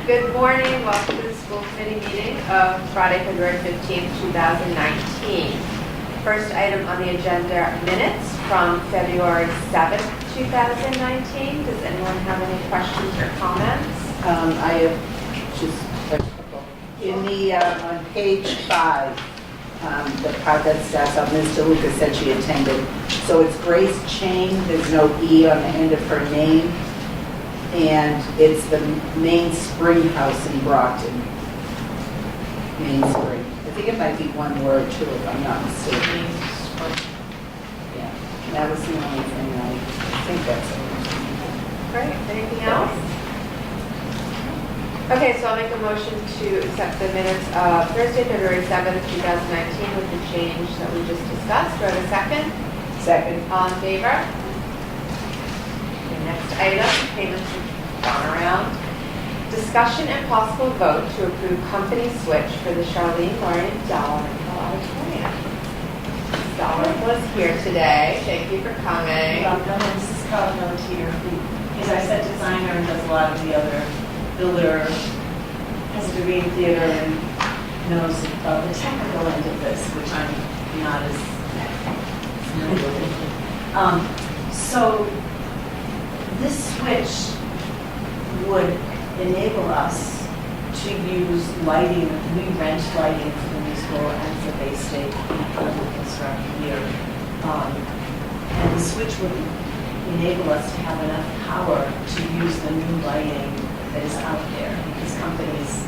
Good morning. Welcome to the school committee meeting of Friday, February 15th, 2019. First item on the agenda, minutes from February 7th, 2019. Does anyone have any questions or comments? I have just a couple. In the, on page 5, the part that starts out, Ms. DeLuca said she attended. So it's Grace Chain, there's no E on the end of her name. And it's the Main Spring House in Brockton. Main Spring. I think it might be one word too, if I'm not mistaken. Yeah, that was the only thing I think that's it. Great. Anything else? Okay, so I'll make a motion to accept the minutes of Thursday, February 7th, 2019 with the change that we just discussed. Do I have a second? Second. All in favor? The next item, payments have gone around. Discussion and possible vote to approve company switch for the Charlene Lauren Dalrymple Auditorium. Ms. Dalrymple was here today. Thank you for coming. Welcome, and this is Carla Pelletier, who is our set designer and does a lot of the other builder, has a degree in theater and knows about the technical end of this, which I'm not as familiar with. So this switch would enable us to use lighting. We rent lighting for the musical and for Bay State construct here. And the switch would enable us to have enough power to use the new lighting that is out there, because companies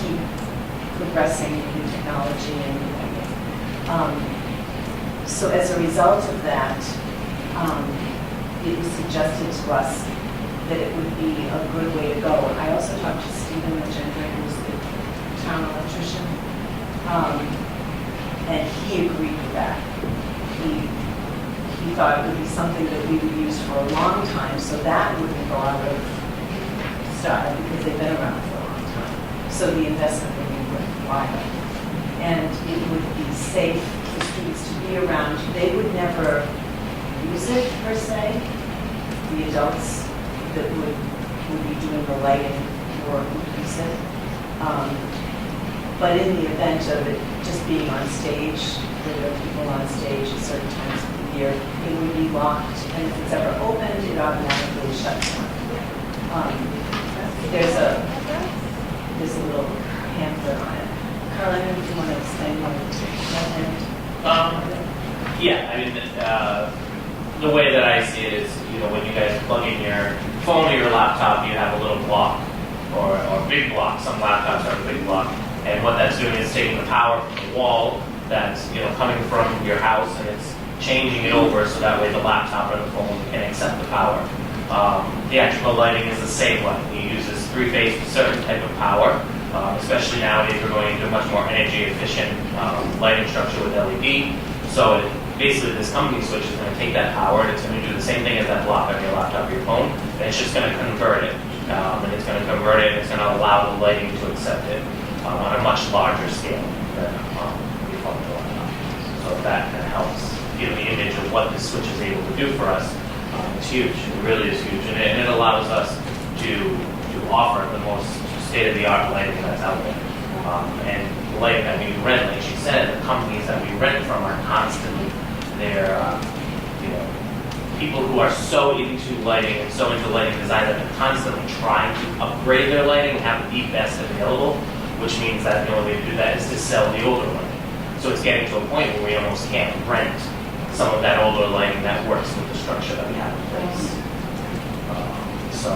keep progressing in new technology and new lighting. So as a result of that, it was suggested to us that it would be a good way to go. I also talked to Stephen Legendre, who's the town electrician, and he agreed with that. He thought it would be something that we would use for a long time, so that wouldn't go out of style because they've been around for a long time. So the investment would be worthwhile. And it would be safe for students to be around. They would never use it per se. The adults that would be doing the lighting or would use it. But in the event of it just being on stage, there are people on stage at certain times of the year, it would be locked, and if it's ever opened, it automatically shuts down. There's a little pamphlet on it. Carla, do you want to explain what it's Yeah, I mean, the way that I see it is, when you guys plug in your phone or your laptop, you have a little block or a big block. Some laptops have a big block. And what that's doing is taking the power from the wall that's, coming from your house, and it's changing it over so that way the laptop or the phone can accept the power. The actual lighting is the same way. It uses three-phase certain type of power, especially nowadays we're going into a much more energy efficient lighting structure with LED. So basically this company switch is going to take that power and it's going to do the same thing as that block on your laptop or your phone, and it's just going to convert it. And it's going to convert it, and it's going to allow the lighting to accept it on a much larger scale than your phone or laptop. So that kind of helps give the image of what this switch is able to do for us. It's huge. It really is huge. And it allows us to offer the most state-of-the-art lighting that's out there. And the lighting that we rent, like she said, the companies that we rent from are constantly, they're people who are so into lighting and so into lighting design that they're constantly trying to upgrade their lighting and have the best available, which means that the only way to do that is to sell the older lighting. So it's getting to a point where we almost can't rent some of that older lighting that works with the structure that we have in place. So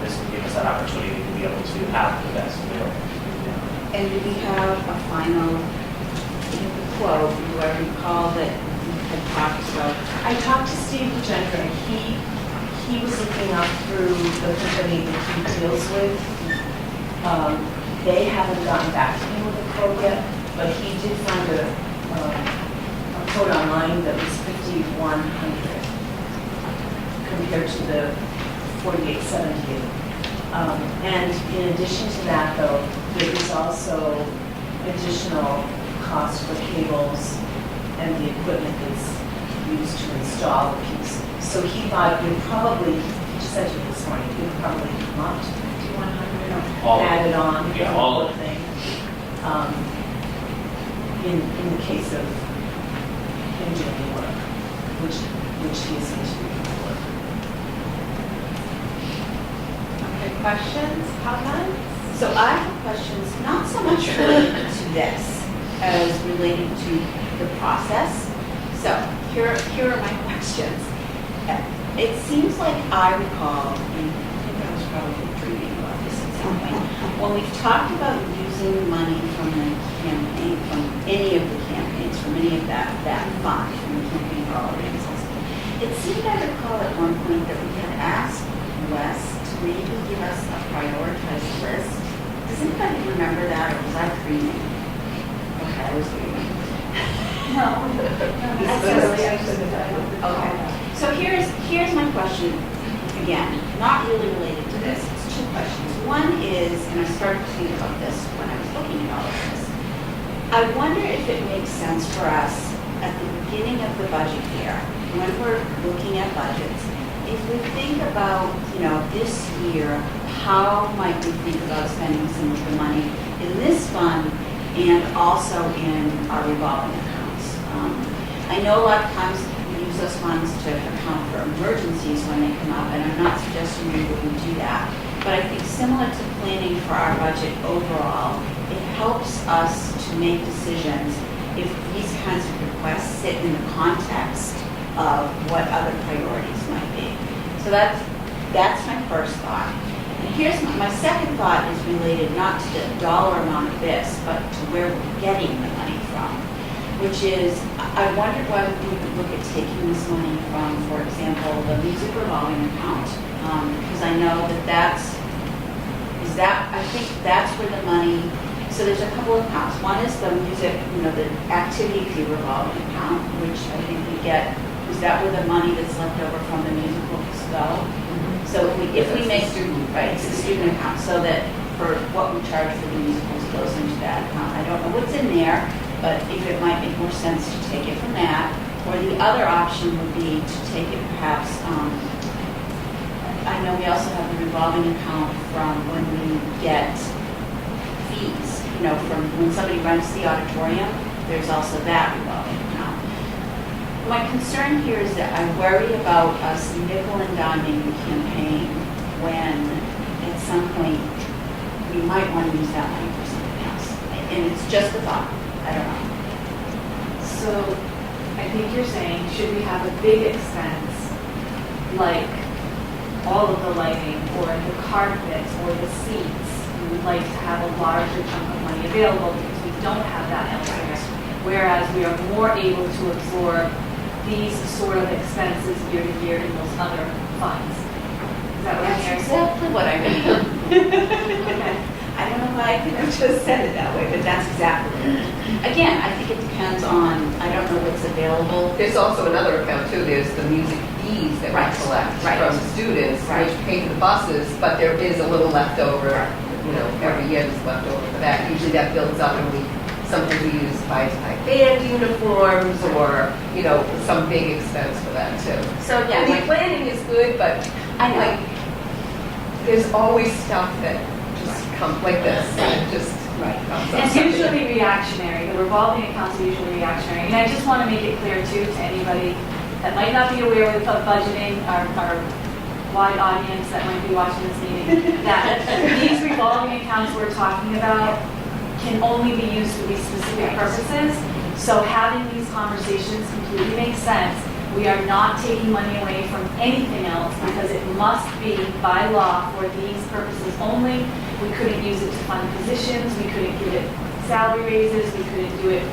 this would give us that opportunity to be able to have the best available. And do we have a final quote? Do I recall that you had talked about? I talked to Steve Legendre. He was looking up through the company that he deals with. They haven't gotten back to him with a quote yet, but he did find a quote online that was $5,100 compared to the $4,878. And in addition to that, though, there is also additional cost for cables and the equipment that's used to install the piece. So he thought it would probably, he just said to me this morning, it would probably come up to $5,100. All of it. added on. Yeah, all of it. thing. In the case of him doing work, which he is going to do for. Okay, questions, comments? So I have questions, not so much related to this as related to the process. So here are my questions. It seems like I recall, and I think I was probably dreaming about this at some point, when we've talked about using money from the campaign, from any of the campaigns, from any of that fund, from the campaign for all reasons. It seemed I recall at one point that we had asked Wes to maybe give us a prioritized list. Does anybody remember that, or was I dreaming? Okay, I was dreaming. No. Okay. So here's my question, again, not really related to this. It's two questions. One is, and I started to think about this when I was looking at all of this, I wonder if it makes sense for us at the beginning of the budget year, when we're looking at budgets, if we think about, this year, how might we think about spending some of the money in this fund and also in our revolving accounts? I know a lot of times we use those funds to account for emergencies when they come up, and I'm not suggesting we wouldn't do that. But I think similar to planning for our budget overall, it helps us to make decisions if these kinds of requests sit in the context of what other priorities might be. So that's my first thought. And here's my second thought is related not to the dollar amount of this, but to where we're getting the money from, which is, I wondered whether we could look at taking this money from, for example, the music revolving account, because I know I think that's where the money, so there's a couple of accounts. One is the music, the activity fee revolving account, which I think we get, is that where the money that's left over from the musicals go? So if we make, it's the student account, so that for what we charge for the musicals goes into that account. I don't know what's in there, but if it might make more sense to take it from that, or the other option would be to take it perhaps, I know we also have the revolving account from when we get fees, from when somebody rents the auditorium, there's also that revolving account. My concern here is that I worry about us nickel and diming the campaign when at some point we might want to use that money for something else. And it's just a thought. I don't know. So I think you're saying, should we have a big expense like all of the lighting or the carpet or the seats? We would like to have a larger chunk of money available because we don't have that elsewhere. Whereas we are more able to absorb these sort of expenses year to year in those other funds. Is that what I'm hearing? That's exactly what I mean. Okay. I don't know why I could have just said it that way, but that's exactly it. Again, I think it depends on, I don't know what's available. There's also another account too, there's the music fees that Right, we collect right. from the students, Right. which pay for the buses, but there is a little left over, every year there's left over for that. Usually that builds up and sometimes we use buy band uniforms or, some big expense for that too. So yeah, And the planning is good, but I know. there's always stuff that just comes like this, and it just Right. comes up. It's usually reactionary. The revolving accounts are usually reactionary. And I just want to make it clear too to anybody that might not be aware of budgeting, our wide audience that might be watching this meeting, that these revolving accounts we're talking about can only be used for these specific purposes. So having these conversations completely makes sense. We are not taking money away from anything else because it must be by law for these purposes only. We couldn't use it to fund positions, we couldn't give it salary raises, we couldn't do it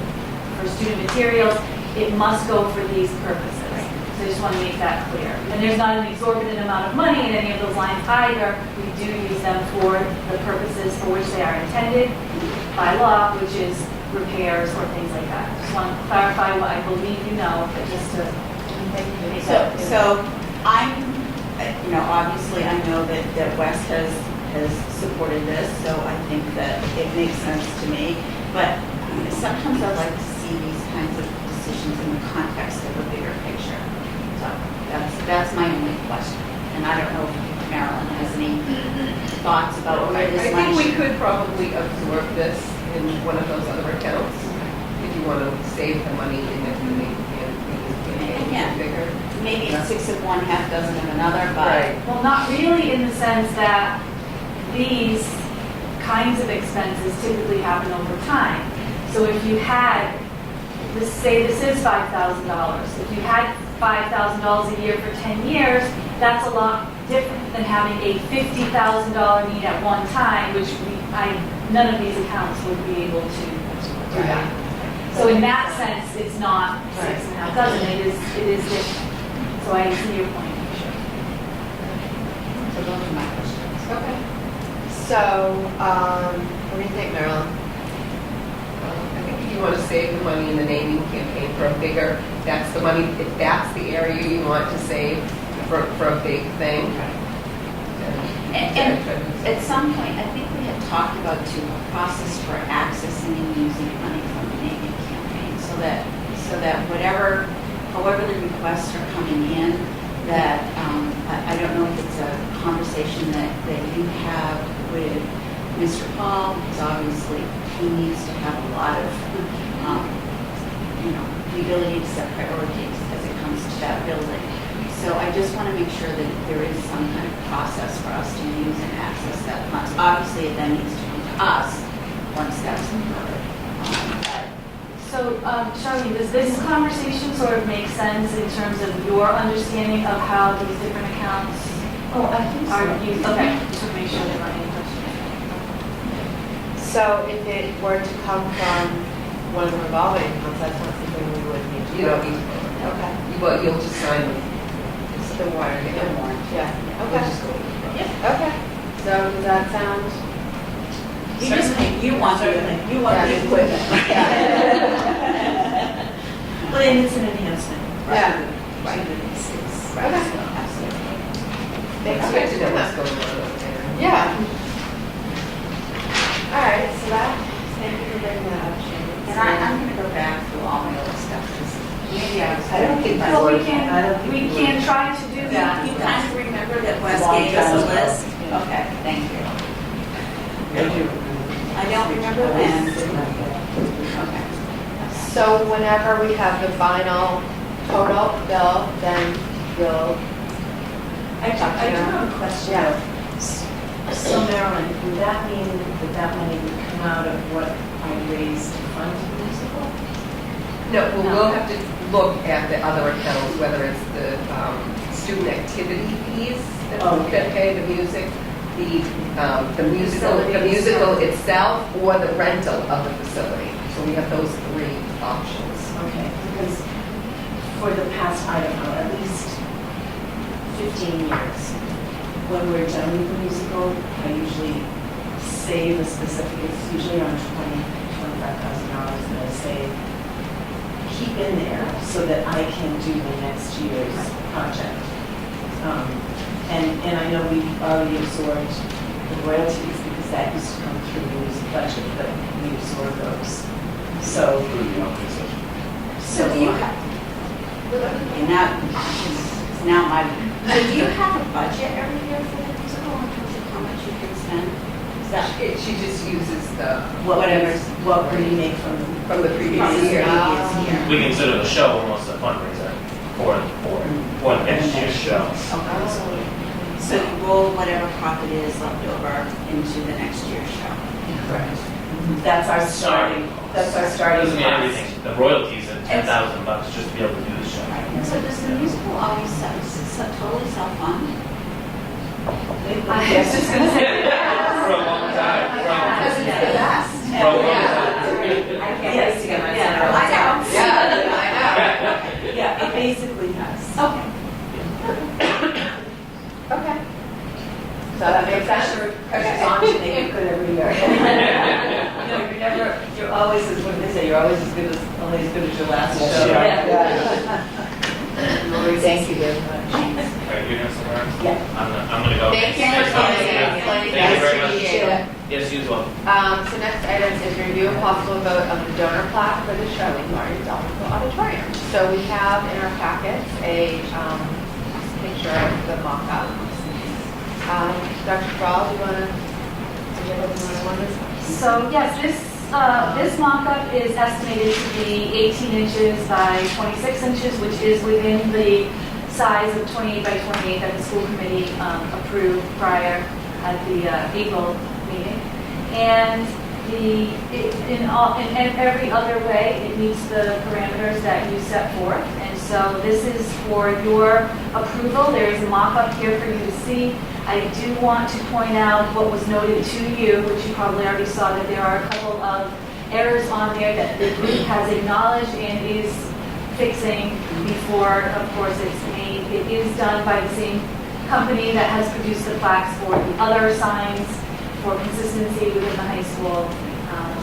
for student materials. It must go for these purposes. So I just want to make that clear. And there's not an exorbitant amount of money in any of those lines either. We do use them for the purposes for which they are intended by law, which is repairs or things like that. Just want to clarify what I believe you know, but just to make that clear. So I'm, obviously I know that Wes has supported this, so I think that it makes sense to me. But sometimes I like to see these kinds of decisions in the context of a bigger picture. So that's my only question. And I don't know if Marilyn has any thoughts about where this I money think we could probably absorb this in one of those other accounts if you want to save the money in the campaign Yeah. bigger. Maybe it's 6 of one, half dozen of another, but Right. Well, not really in the sense that these kinds of expenses typically happen over time. So if you had, say this is $5,000, if you had $5,000 a year for 10 years, that's a lot different than having a $50,000 need at one time, which none of these accounts would be able to do that. So in that sense, it's not 6 and a half dozen, it is different. So I see your point, for sure. so those are my questions. Okay. So, what do you think, Marilyn? I think if you want to save the money in the naming campaign for a bigger, that's the money, if that's the area you want to save for a big thing. And at some point, I think we had talked about too, a process for accessing and using money from the naming campaign, so that however the requests are coming in, that, I don't know if it's a conversation that you have with Mr. Paul, because obviously he needs to have a lot of, the ability to set priorities as it comes to that building. So I just want to make sure that there is some kind of process for us to use and access that funds. Obviously, it then needs to come to us once that's occurred. So, Charlene, does this conversation sort of make sense in terms of your understanding of how these different accounts I think are used? Okay, just to make sure there aren't any questions. So if it were to come from one of the revolving accounts, that's not something we would need to. You don't need to. Okay. But you'll just sign them. The warrant. The warrant. Yeah. We'll Okay. just go with it. Okay. So does that sound? You want the equipment. Well, and it's an enhancement. Yeah. Right. Okay. Absolutely. Thanks It's for good to know doing what's that. going on over there. Yeah. All right, so thank you for bringing that up, Shane. And I'm going to go back through all my other stuff, because maybe I was. I don't think Well, we I don't think we we can try to do that. You kind of remember that Wes Long gave us time a ago. list? Yeah. Okay, thank you. I do. I don't remember when. Okay. So whenever we have the final total bill, then we'll, I do have a question. Yeah. So Marilyn, would that mean that money would come out of what I raised to fund the musical? No, we'll have to look at the other accounts, whether it's the student activity fees that pay the music, the musical itself, or the rental of the facility. So we have those 3 options. Okay, because for the past, I don't know, at least 15 years, when we're done with the musical, I usually save a specific, it's usually around $25,000 that I save, keep in there so that I can do the next year's project. And I know we've already absorbed the royalties because that used to come through the music budget, but we absorb those. So So do you have, and now my, so do you have a budget every year for the musical in terms of how much you can spend? Is that She just uses the, what we make from from the previous from the year. previous year? We consider the show almost a fundraiser for next year's show. Okay, so you roll whatever profit is left over into the next year's show. Correct. That's our starting Doesn't mean cost. everything. The royalties and $10,000 just to be able to do the show. And so does the musical always totally self-fund? I was just going to say. For a long time. Because it's the best. For a long time. I can't wait to get my center. I know. Yeah, it basically does. Okay. okay. So that makes sense? Pressure's on to make it good every year. You're always, as what they say, you're always only as good as your last show. Thank you very much. Right, you're going somewhere? Yeah. I'm gonna go. Thank you for coming in. Thank you very much. Appreciate it. Yes, you as well. So next item is review and possible vote of the donor plaque for the Charlene Martin Delmar Auditorium. So we have in our packets a picture of the mock-up. Dr. Frall, do you want to give us another one? So yes, this mock-up is estimated to be 18 inches by 26 inches, which is within the size of 28 by 28 that the school committee approved prior at the April meeting. And in every other way, it meets the parameters that you set forth. And so this is for your approval. There is a mock-up here for you to see. I do want to point out what was noted to you, which you probably already saw, that there are a couple of errors on there that the group has acknowledged and is fixing before, of course, it's made. It is done by the same company that has produced the plaques for the other signs for consistency within the high school.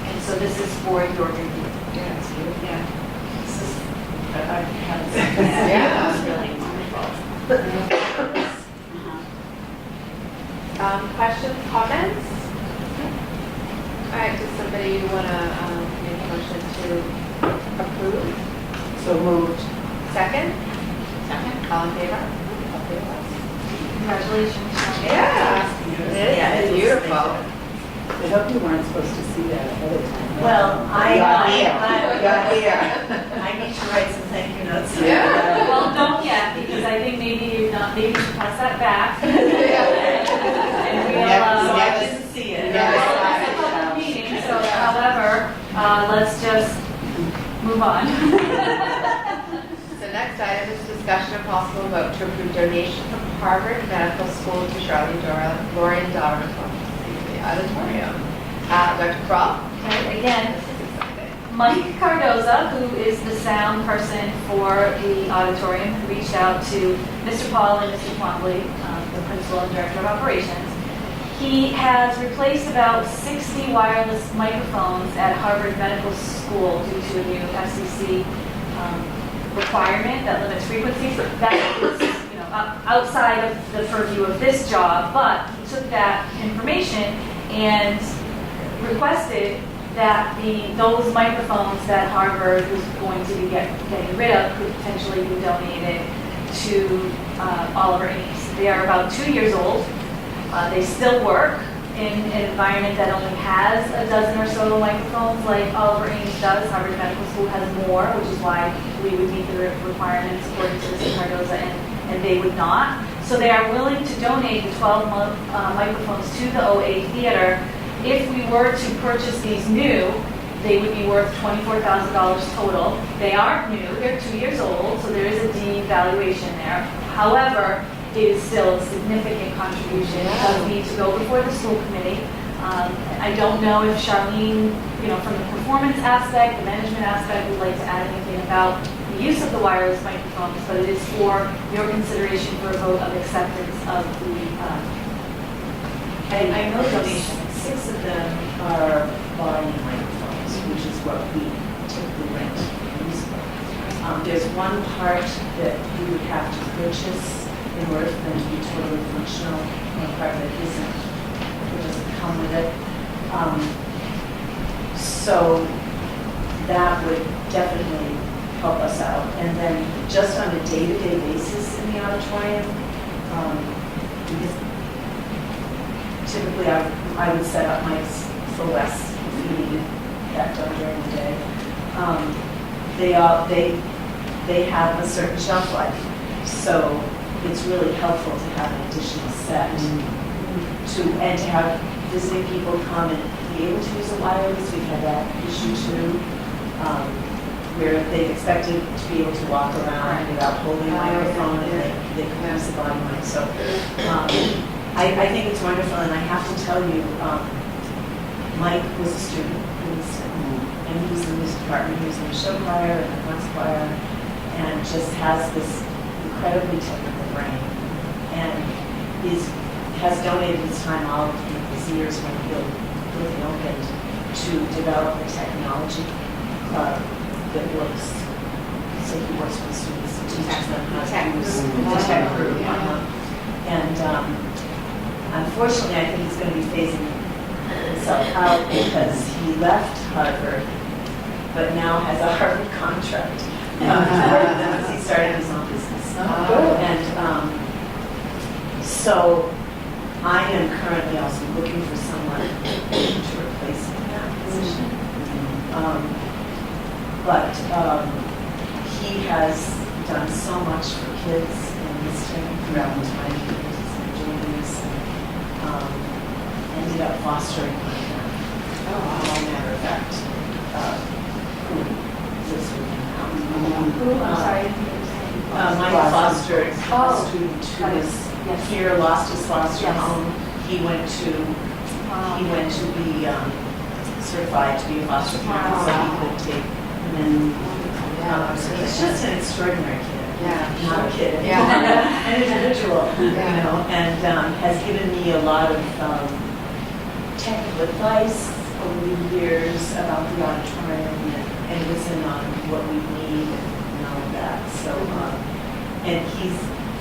And so this is for your review. Yeah, it's beautiful. Yeah. This is, I haven't Yeah. It's really wonderful. Questions, comments? All right, does somebody want to make a motion to approve? So moved. Second? Second. All in favor? Congratulations. Yeah, it's beautiful. I hope you weren't supposed to see that ahead of time. Well, You got here. I need to write some thank you notes. Yeah. Well, don't yet, because I think maybe you should pass that back. And we'll, So I Next. didn't see it. Yeah. well, it's a public meeting, so however, let's just move on. So next item is discussion of possible vote to approve donation from Harvard Medical School to Charlene Lorian Daughter from the Auditorium. Dr. Kroll? Okay, again, This is exciting. Mike Cardoza, who is the sound person for the auditorium, reached out to Mr. Paul and Mr. Twombly, the principal and director of operations. He has replaced about 60 wireless microphones at Harvard Medical School due to a new FCC requirement that limits frequencies. That is, outside of the purview of this job, but he took that information and requested that those microphones that Harvard was going to be getting rid of could potentially be donated to Oliver Ames. They are about 2 years old. They still work in an environment that only has a dozen or so microphones like Oliver Ames does. Harvard Medical School has more, which is why we would meet the requirements according to Mr. Cardoza, and they would not. So they are willing to donate the 12 microphones to the OA Theater. If we were to purchase these new, they would be worth $24,000 total. They aren't new, they're 2 years old, so there is a devaluation there. However, it is still a significant contribution. It does need to go before the school committee. I don't know if Charlene, from the performance aspect, the management aspect, would like to add anything about the use of the wireless microphones, but it is for your consideration for a vote of acceptance of the I know donation. 6 of them are volume microphones, which is what we typically rent and use for. There's one part that you would have to purchase in order for them to be totally functional, one part that isn't, it doesn't come with it. So that would definitely help us out. And then just on a day-to-day basis in the auditorium, because typically I would set up mics for less if we needed that done during the day. They have a certain shelf life, so it's really helpful to have an additional set and to have visiting people come and be able to use a wireless. We've had that issue too, where they expected to be able to walk around without holding a microphone and they could use the body mic. So I think it's wonderful, and I have to tell you, Mike was a student in Easton, and he was in the music department. He was in the show choir and the concert choir, and just has this incredibly technical brain, and has donated his time all of his years when he really opened to develop the technology that works. So he works with students and teaches them how to use the tech group. And unfortunately, I think he's going to be phasing himself out because he left Harvard, but now has a Harvard contract. Because he started his own business. And so I am currently also looking for someone to replace him. kids in Easton throughout my years as an Julie's, and ended up fostering one of them. As a matter of fact, who lives with me now. Who, I'm sorry. I didn't hear you saying. Mike fostered Oh, a student got who it. was Yes. here, lost his foster Yes. home. He went to be certified to be a foster parent, so he could take him in. So he's just an extraordinary kid. Yeah. Not a kid, Yeah. an individual, you Yeah. know, and has given me a lot of technical advice over the years about the auditorium and listen on what we need and all of that. So, and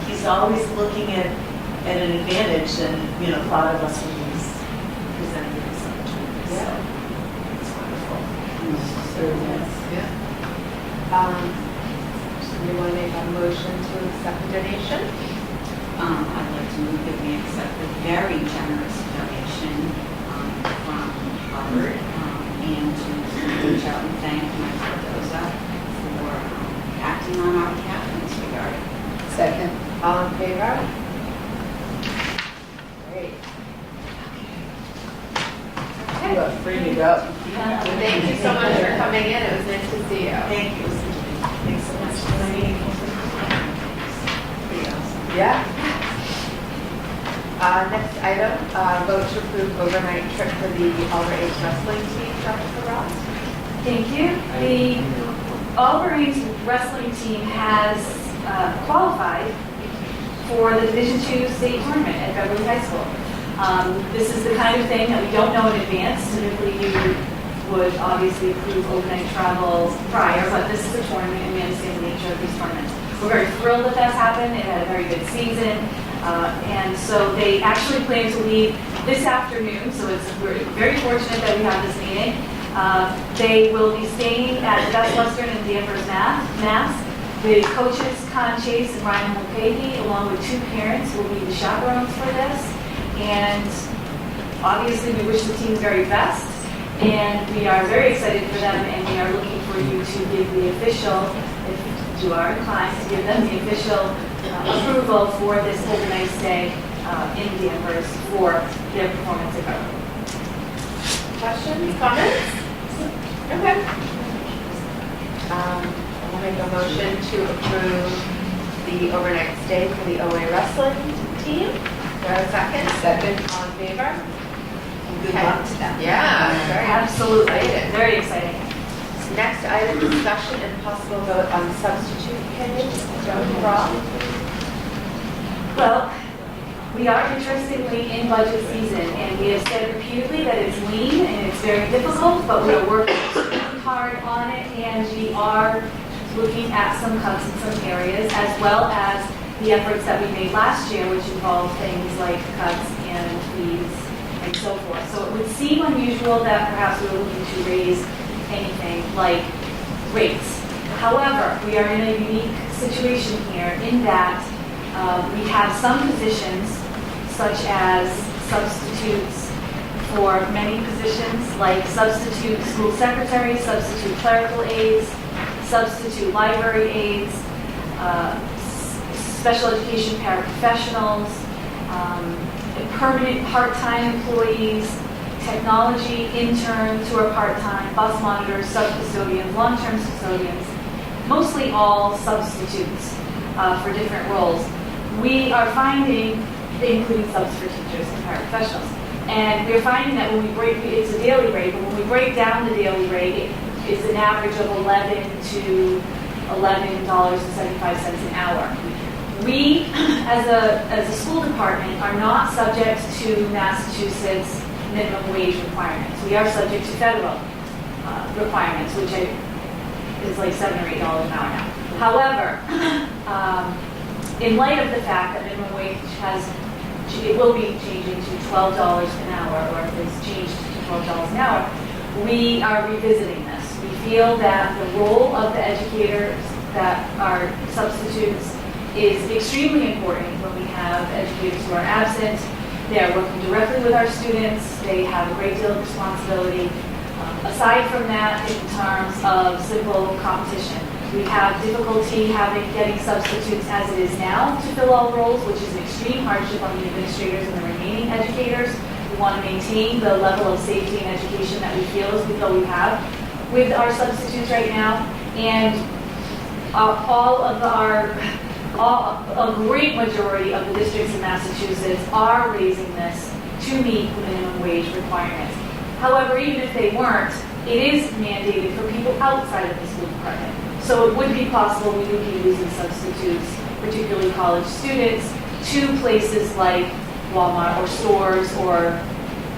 he's always looking at an advantage, and you know, a lot of us when he's presenting this opportunity. So it's wonderful. Yeah. So you want to make a motion to accept the donation? I'd like to move that we accept the very generous donation from Harvard and to reach out and thank Mike Cardoza for acting on our behalf in this regard. Second. All in favor? Great. You Okay. are free to go. Thank you so much for coming in. It was nice to see you. Thank you. Thanks so much for the meeting. Pretty awesome. Yeah. Next item, vote to approve overnight trip for the all-age wrestling team, Dr. Ross. Thank you. The All-Marines wrestling team has qualified for the Division II state tournament at Beverly High School. This is the kind of thing that we don't know in advance. Typically, you would obviously approve overnight travel prior, but this is a tournament and we understand the nature of these tournaments. We're very thrilled that that's happened. It had a very good season. And so they actually plan to leave this afternoon, so we're very fortunate that we have this meeting. They will be staying at the Best Western in Danvers, Mass. The coaches, Con Chase and Ryan Mulcahy, along with 2 parents, will be the chaperones for this. And obviously, we wish the team very best. And we are very excited for them, and we are looking for you to give the official, if you are inclined, to give them the official approval for this overnight stay in Danvers for their performance at Beverly. Questions, comments? Okay. I'll make a motion to approve the overnight stay for the OA wrestling team. Is there a second? Second. All in favor? Good Okay. luck to them. Yeah, very Absolutely, excited. very exciting. Next item, discussion and possible vote on substitute pay. Dr. Ross. Well, we are interestingly in budget season, and we have said repeatedly that it's lean and it's very difficult, but we are working really hard on it, and we are looking at some cuts in some areas, as well as the efforts that we made last year, which involved things like cuts and fees and so forth. So it would seem unusual that perhaps we were looking to raise anything like rates. However, we are in a unique situation here in that we have some positions, such as substitutes for many positions, like substitute school secretary, substitute clerical aides, substitute library aides, special education paraprofessionals, permanent part-time employees, technology interns who are part-time, bus monitors, sub-custodians, long-term custodians, mostly all substitutes for different roles. We are finding, including subs for teachers and paraprofessionals, and we're finding that when we break, it's a daily rate, but when we break down the daily rate, it's an average of $11 to $11.75 an hour. We, as a school department, are not subject to Massachusetts minimum wage requirements. We are subject to federal requirements, which is like $7 or $8 an hour now. However, in light of the fact that minimum wage it will be changing to $12 an hour, or if it's changed to $12 an hour, we are revisiting this. We feel that the role of the educators that are substitutes is extremely important when we have educators who are absent. They are working directly with our students. They have a great deal of responsibility. Aside from that, in terms of simple competition, We have difficulty getting substitutes as it is now to fill all roles, which is an extreme hardship on the administrators and the remaining educators. We want to maintain the level of safety and education that we feel as we feel we have with our substitutes right now. And a great majority of the districts in Massachusetts are raising this to meet the minimum wage requirements. However, even if they weren't, it is mandated for people outside of the school department. So it would be possible we would be losing substitutes, particularly college students, to places like Walmart or stores or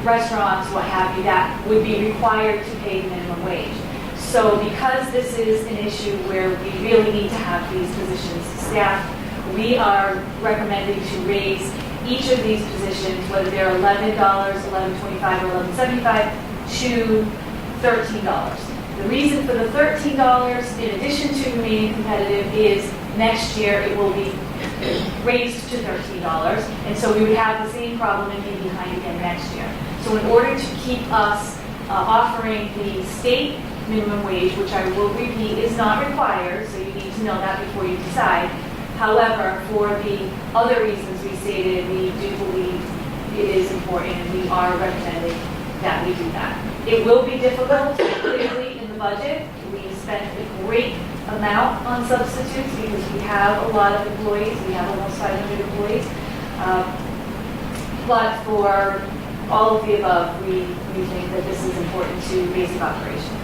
restaurants, what have you, that would be required to pay the minimum wage. So because this is an issue where we really need to have these positions staffed, we are recommending to raise each of these positions, whether they're $11, $11.25, or $11.75, to $13. The reason for the $13, in addition to remaining competitive, is next year it will be raised to $13. And so we would have the same problem and be behind again next year. So in order to keep us offering the state minimum wage, which I will repeat is not required, so you need to know that before you decide. However, for the other reasons we stated, we do believe it is important and we are recommending that we do that. It will be difficult, clearly, in the budget. We spent a great amount on substitutes because we have a lot of employees. We have almost 500 employees. But for all of the above, we think that this is important to basic operations.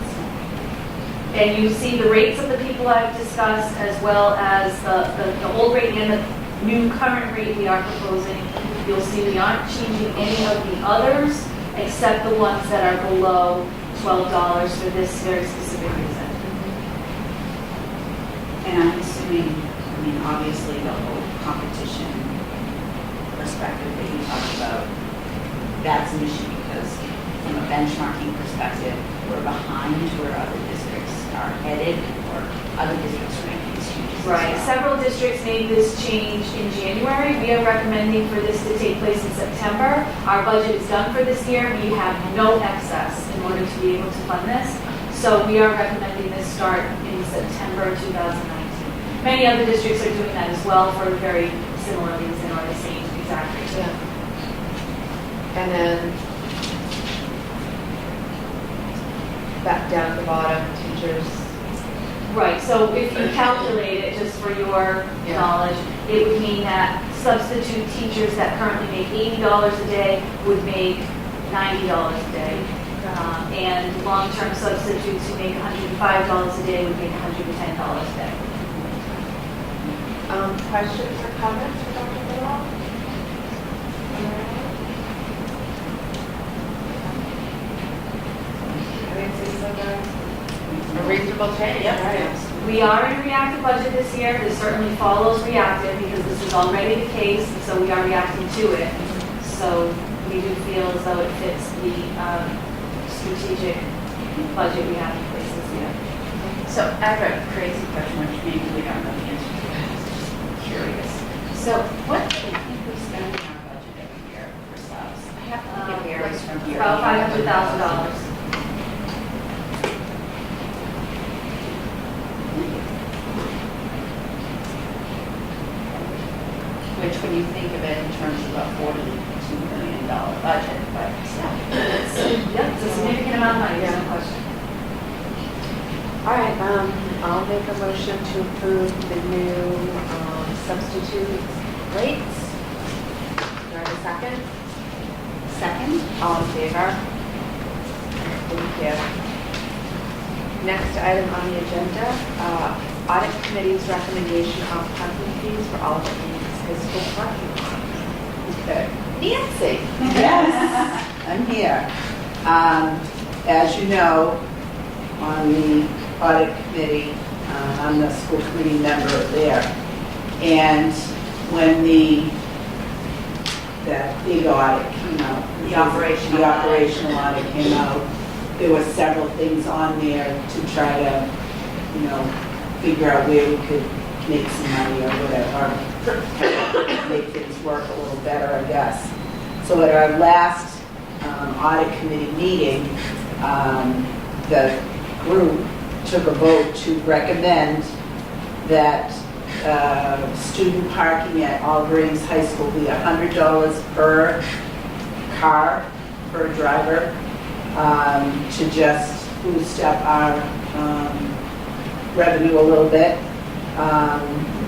And you see the rates of the people I've discussed, as well as the old rate and the new current rate we are proposing. You'll see we aren't changing any of the others, except the ones that are below $12 for this very specific reason. And I'm assuming, obviously the whole competition perspective that you talked about, that's an issue because from a benchmarking perspective, we're behind where other districts are headed or other districts are making these changes. Right. Several districts made this change in January. We are recommending for this to take place in September. Our budget is done for this year. We have no excess in order to be able to fund this. So we are recommending this start in September 2019. Many other districts are doing that as well for very similar reason or the same exact reason. Yeah. And then back down at the bottom, teachers. Right, so if you calculate it, just for your knowledge, it would mean that substitute teachers that currently make $80 a day would make $90 a day. And long-term substitutes who make $105 a day would make $110 a day. Questions or comments for Dr. Little? I mean, it seems like a reasonable change. Yep. Right. We are in a reactive budget this year. This certainly follows reactive because this is already the case, and so we are reacting to it. So we do feel as though it fits the strategic budget we have in place this year. So I have a crazy question, which maybe we don't know the answer to. I'm just curious. So what do you think we spend in our budget every year for subs? I have to think it varies from year to year. About $500,000. Which, when you think of it in terms of a $42 million budget, but still. It's a significant amount of money, there's no question. All right, I'll make a motion to approve the new substitute rates. Do I have a second? Second? All in favor? Thank you. Next item on the agenda, audit committee's recommendation of parking fees for all of the high school parking lots. Okay. Nancy? Yes, I'm here. As you know, on the audit committee, I'm the school committee member there. And when the big audit came out, the operational audit came out, there were several things on there to try to, figure out where we could make some money or whatever, make things work a little better, I guess. So at our last audit committee meeting, the group took a vote to recommend that student parking at All Greens High School will be $100 per car, per driver, to just boost up our revenue a little bit.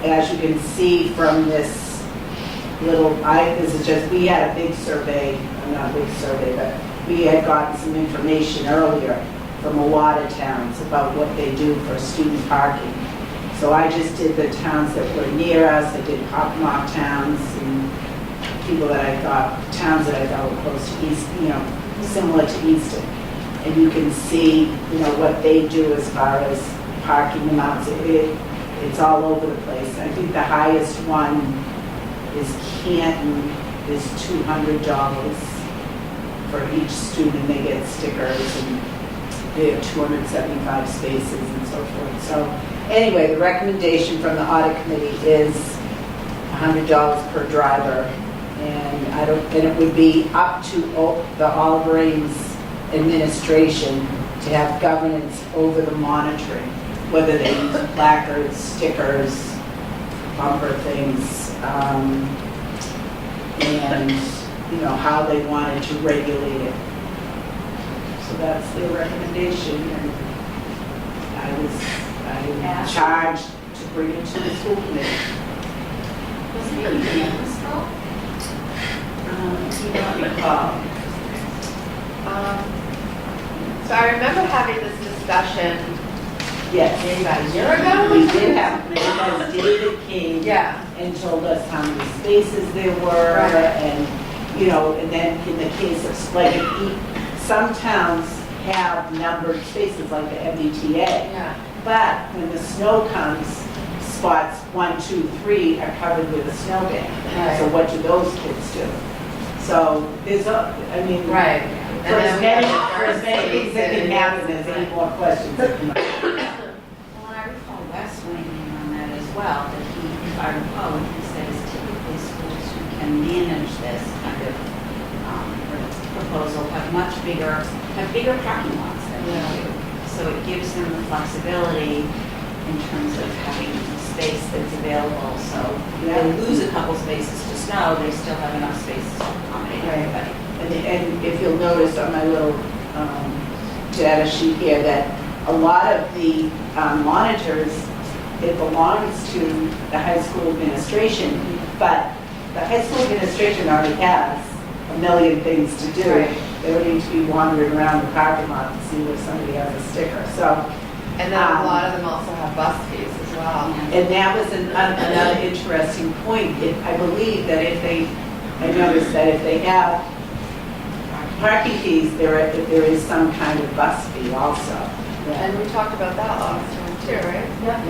As you can see from this this is just, we had a big survey, not a big survey, but we had gotten some information earlier from a lot of towns about what they do for student parking. So I just did the towns that were near us, I did Hopmock towns and people that I thought, towns that I thought were close to East, similar to Easton. And you can see, what they do as far as parking amounts. It's all over the place. I think the highest one is Canton, is $200 for each student. They get stickers and they have 275 spaces and so forth. So anyway, the recommendation from the audit committee is $100 per driver. And it would be up to the All Greens administration to have governance over the monitoring, whether they use placards, stickers, bumper things, and how they wanted to regulate it. So that's their recommendation, and I was charged to bring it to the school committee. Was it unanimous vote? You don't recall. So I remember having this discussion Yes. maybe about a year ago. We did have, because David came Yeah. and told us how many spaces there were, Right. and, and then in the case of, some towns have numbered spaces like the MBTA, Yeah. but when the snow comes, spots 1, 2, 3 are covered with a snowbank. Right. So what do those kids do? So there's Right. for as many things that can happen, there's any more questions that come up. Well, I recall Wes weighing in on that as well, that he, if I recall, what he said is typically schools who can manage this kind of proposal have bigger parking lots than we do. So it gives them the flexibility in terms of having space that's available. So if they lose a couple spaces to snow, they still have enough spaces to accommodate everybody. And if you'll notice on my little data sheet here that a lot of the monitors, it belongs to the high school administration, but the high school administration already has a million things to do. Right. They don't need to be wandering around the parking lot to see if somebody has a sticker. So, And then a lot of them also have bus fees as well. and that was another interesting point. I believe that I noticed that if they have parking fees, there is some kind of bus fee also. And we talked about that last time too, right? Yeah,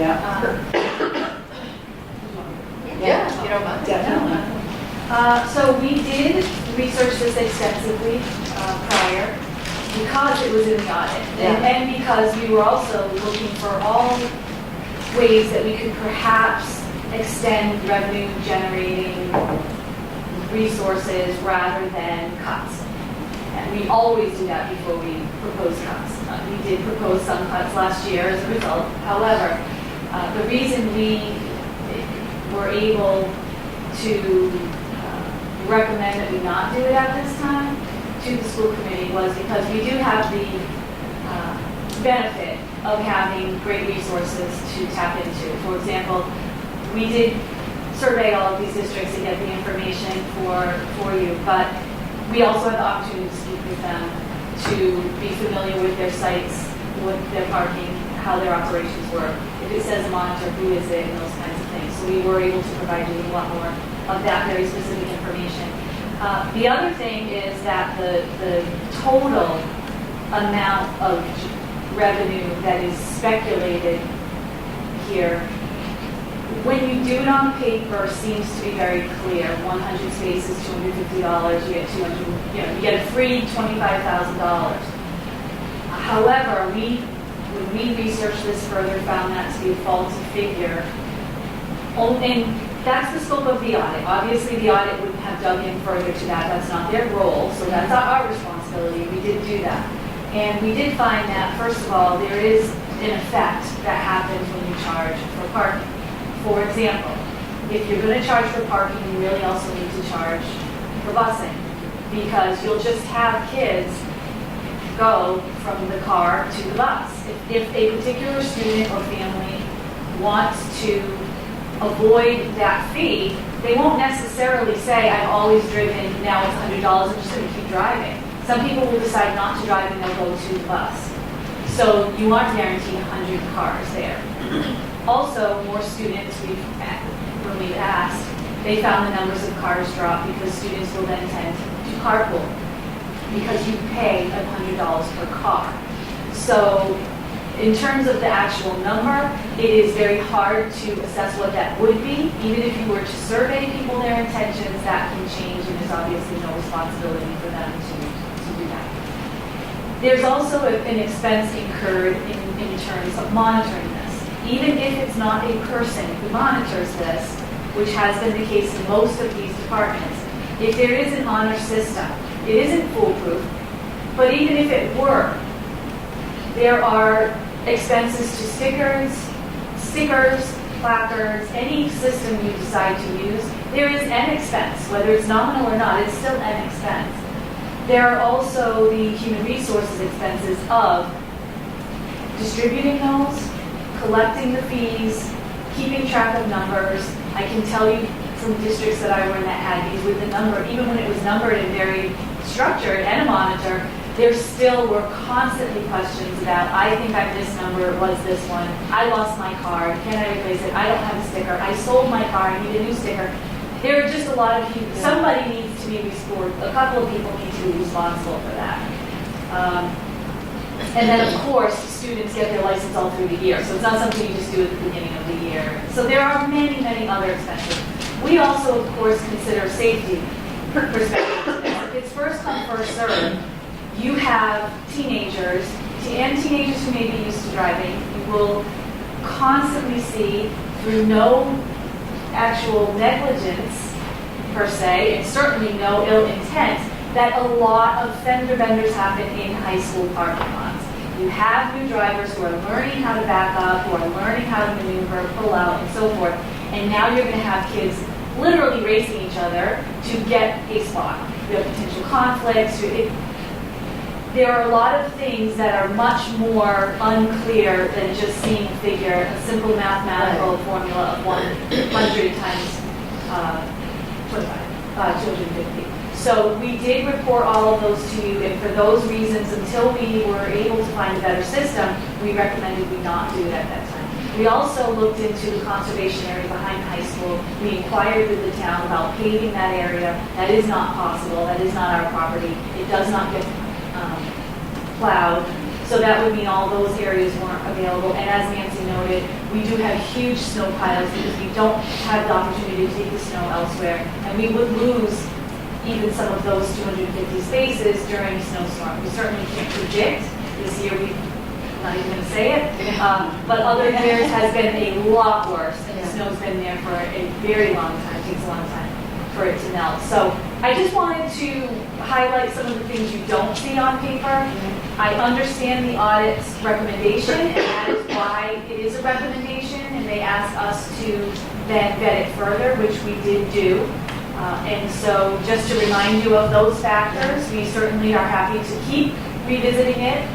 Yeah, you don't mind? definitely. So we did research this extensively prior because it was in the audit. And because we were also looking for all ways that we could perhaps extend revenue generating resources rather than cuts. And we always do that before we propose cuts. We did propose some cuts last year as a result. However, the reason we were able to recommend that we not do it at this time to the school committee was because we do have the benefit of having great resources to tap into. For example, we did survey all of these districts to get the information for you, but we also had the opportunity to speak with them to be familiar with their sites, what their parking, how their operations work. If it says monitor, who is it, and those kinds of things. So we were able to provide you a lot more of that very specific information. The other thing is that the total amount of revenue that is speculated here, when you do it on paper, seems to be very clear. 100 spaces, $250, you get you get a free $25,000. However, when we researched this further, found that to be a faulty figure. And that's the scope of the audit. Obviously, the audit wouldn't have dug in further to that. That's not their role, so that's our responsibility. We did do that. And we did find that, first of all, there is an effect that happens when you charge for parking. For example, if you're going to charge for parking, you really also need to charge for busing, because you'll just have kids go from the car to the bus. If a particular student or family wants to avoid that fee, they won't necessarily say, I've always driven, now it's $100, I'm just going to keep driving. Some people will decide not to drive and they'll go to the bus. So you aren't guaranteed 100 cars there. Also, more students, when we've asked, they found the numbers of cars drop because students will then tend to carpool, because you pay $100 per car. So in terms of the actual number, it is very hard to assess what that would be. Even if you were to survey people their intentions, that can change, and there's obviously no responsibility for them to do that. There's also an expense incurred in terms of monitoring this. Even if it's not a person who monitors this, which has been the case in most of these departments, if there is an honor system, it isn't foolproof, but even if it were, there are expenses to stickers, placards, any system you decide to use. There is an expense, whether it's nominal or not, it's still an expense. There are also the human resources expenses of distributing those, collecting the fees, keeping track of numbers. I can tell you from districts that I were in that had these with the number, even when it was numbered and very structured and a monitor, there still were constantly questions about, I think I'm this number, was this one, I lost my card, can I replace it, I don't have a sticker, I sold my car, I need a new sticker. There are just a lot of people, somebody needs to be responsible, a couple of people need to be responsible for that. And then of course, students get their license all through the year, so it's not something you just do at the beginning of the year. So there are many, many other expenses. We also, of course, consider safety perspective. If it's first come, first served, you have teenagers, and teenagers who may be used to driving, you will constantly see, through no actual negligence per se, and certainly no ill intent, that a lot of fender benders happen in high school parking lots. You have new drivers who are learning how to back up, who are learning how to maneuver, pull out, and so forth, and now you're going to have kids literally racing each other to get a spot. You have potential conflicts. There are a lot of things that are much more unclear than just seeing a figure, a simple mathematical formula of 100 times 250. So we did report all of those to you, and for those reasons, until we were able to find a better system, we recommended we not do it at that time. We also looked into the conservation area behind high school. We inquired with the town about paving that area. That is not possible. That is not our property. It does not get plowed. So that would mean all those areas weren't available. And as Nancy noted, we do have huge snow piles because we don't have the opportunity to take the snow elsewhere. And we would lose even some of those 250 spaces during a snowstorm. We certainly can't predict. This year I'm not even going to say it, but other years has been a lot worse, and the snow's been there for a very long time. It takes a long time for it to melt. So I just wanted to highlight some of the things you don't see on paper. I understand the audit's recommendation, and that is why it is a recommendation, and they asked us to then vet it further, which we did do. And so just to remind you of those factors, we certainly are happy to keep revisiting it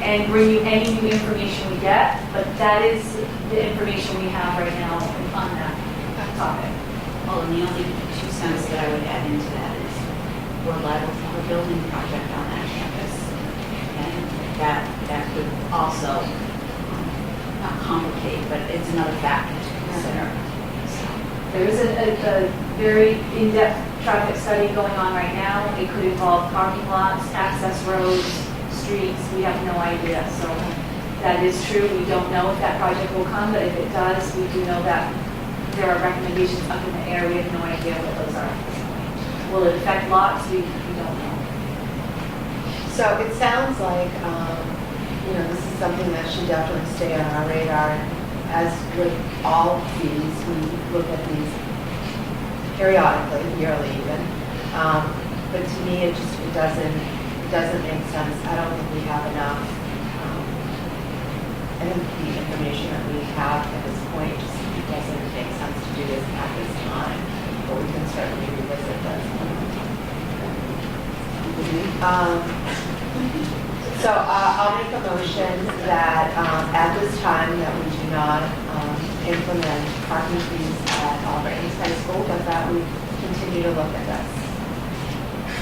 and bring you any new information we get, but that is the information we have right now on that topic. Well, and the only 2 cents that I would add into that is we're liable to have a building project on that campus. And that could also, not complicate, but it's another factor to consider. There is a very in-depth traffic study going on right now. It could involve parking lots, access roads, streets. We have no idea. So that is true. We don't know if that project will come, but if it does, we do know that there are recommendations up in the air. We have no idea what those are at this point. Will it affect lots? We don't know. So it sounds like, this is something that should definitely stay on our radar. As with all fees, we look at these periodically, yearly even. But to me, it doesn't make sense. I don't think we have enough. I think the information information that we have at this point, just doesn't make sense to do this at this time, but we can certainly revisit this. So I'll make a motion that at this time that we do not implement parking fees at Auburn East High School, but that we continue to look at this.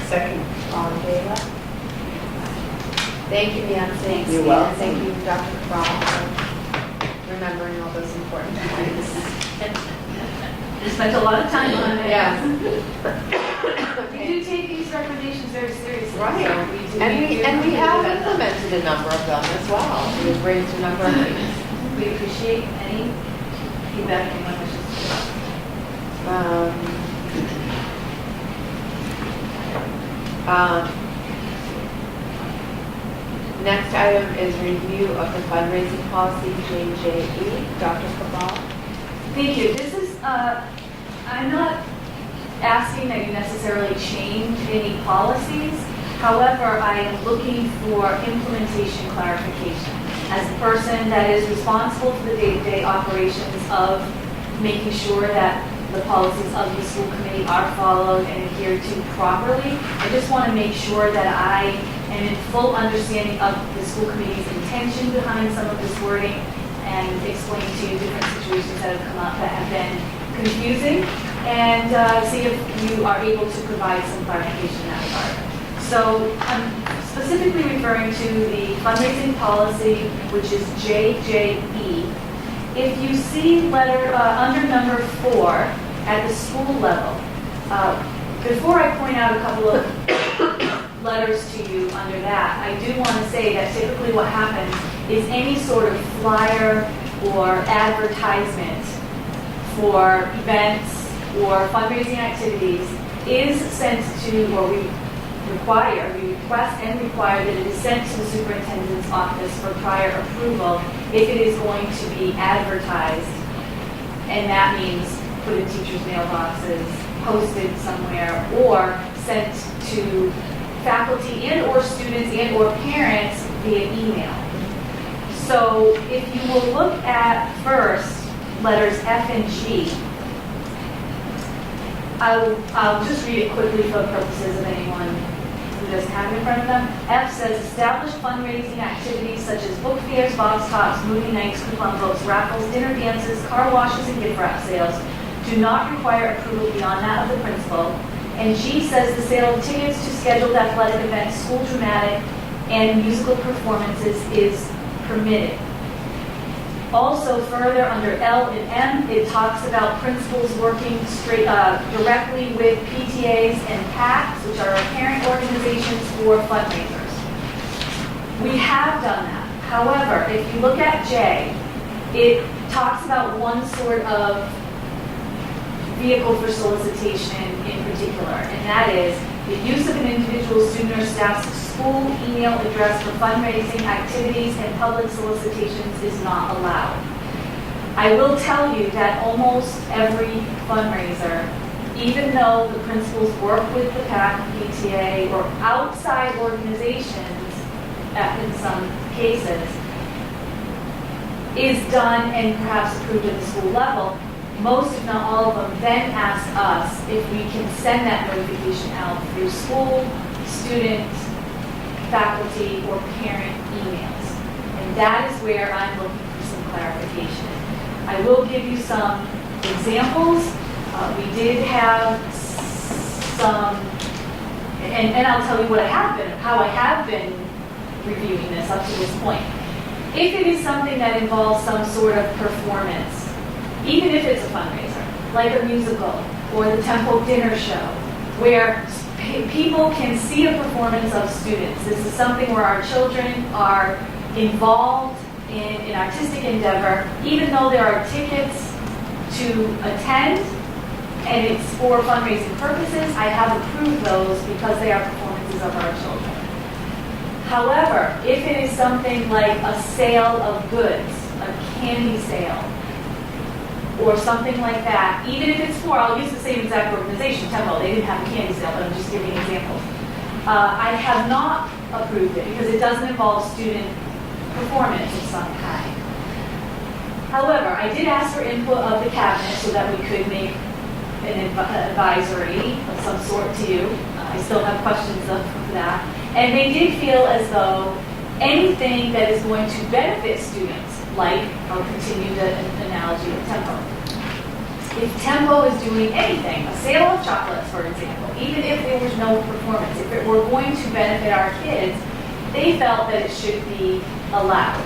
Second. All in favor? Thank you, Nancy. You're welcome. Thank you, Dr. Cabral, for remembering all those important points. We spent a lot of time on it. Yes. We do take these recommendations very seriously. Right. So we do- And we do have that. implemented a number of them as well. We've raised a number of things. We appreciate any feedback and wishes. Next item is review of the fundraising policy, JJE. Dr. Cabral? Thank you. This is, I'm not asking that you necessarily change any policies. However, I am looking for implementation clarification. As the person that is responsible for the day-to-day operations of making sure that the policies of the school committee are followed and adhered to properly, I just want to make sure that I am in full understanding of the school committee's intention behind some of this wording and explain to you different situations that have come up that have been confusing, and see if you are able to provide some clarification in that regard. So I'm specifically referring to the fundraising policy, which is JJE. If you see under number 4 at the school level, before I point out a couple of letters to you under that, I do want to say that typically what happens is any sort of flyer or advertisement for events or fundraising activities is sent to, or we request and require that it is sent to the superintendent's office for prior approval if it is going to be advertised. And that means put in teachers' mailboxes, posted somewhere, or sent to faculty and or students and or parents via email. So if you will look at first letters F and G, I'll just read it quickly for the purposes of anyone who doesn't have it in front of them. F says establish fundraising activities such as book fairs, box tops, movie nights, coupon books, raffles, dinner dances, car washes, and gift wrap sales. Do not require approval beyond that of the principal. And G says the sale of tickets to scheduled athletic events, school dramatic, and musical performances is permitted. Also further under L and M, it talks about principals working directly with PTAs and PACs, which are parent organizations for fundraisers. We have done that. However, if you look at J, it talks about one sort of vehicle for solicitation in particular, and that is the use of an individual student or staff's school email address for fundraising activities and public solicitations is not allowed. I will tell you that almost every fundraiser, even though the principals work with the PAC, PTA, or outside organizations in some cases, is done and perhaps approved at the school level. Most, if not all of them, then ask us if we can send that notification out through school, student, faculty, or parent emails. And that is where I'm looking for some clarification. I will give you some examples. We did have some, and I'll tell you what how I have been reviewing this up to this point. If it is something that involves some sort of performance, even if it's a fundraiser, like a musical or the Temple Dinner Show, where people can see a performance of students. This is something where our children are involved in an artistic endeavor, even though there are tickets to attend and it's for fundraising purposes. I have approved those because they are performances of our children. However, if it is something like a sale of goods, a candy sale, or something like that, even if it's for, I'll use the same exact organization, Temple, they didn't have a candy sale, but I'm just giving examples. I have not approved it because it doesn't involve student performance of some kind. However, I did ask for input of the cabinet so that we could make an advisory of some sort to you. I still have questions of that. And they did feel as though anything that is going to benefit students, like I'll continue the analogy of Tempo. If Tempo is doing anything, a sale of chocolates, for example, even if there was no performance, if it were going to benefit our kids, they felt that it should be allowed.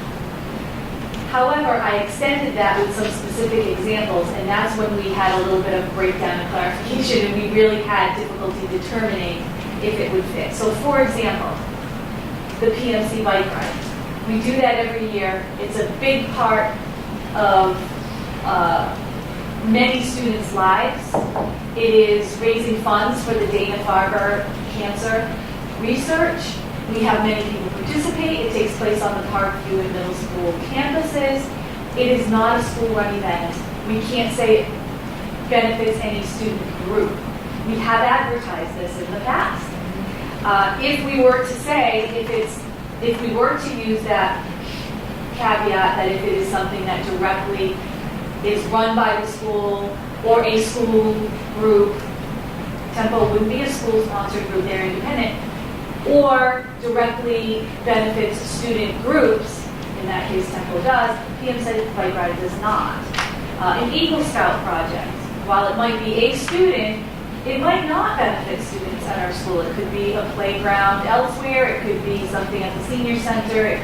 However, I extended that with some specific examples, and that's when we had a little bit of breakdown and clarification, and we really had difficulty determining if it would fit. So for example, the PMC bike ride. We do that every year. It's a big part of many students' lives. It is raising funds for the Dana-Farber cancer research. We have many people participate. It takes place on the Parkview and middle school campuses. It is not a school-run event. We can't say it benefits any student group. We have advertised this in the past. If we were to say, if we were to use that caveat that if it is something that directly is run by the school or a school group, Tempo wouldn't be a school-sponsored group, they're independent, or directly benefits student groups, in that case Tempo does, PM said Bike Ride does not. An Eagle Scout project, while it might be a student, it might not benefit students at our school. It could be a playground elsewhere, it could be something at the senior center,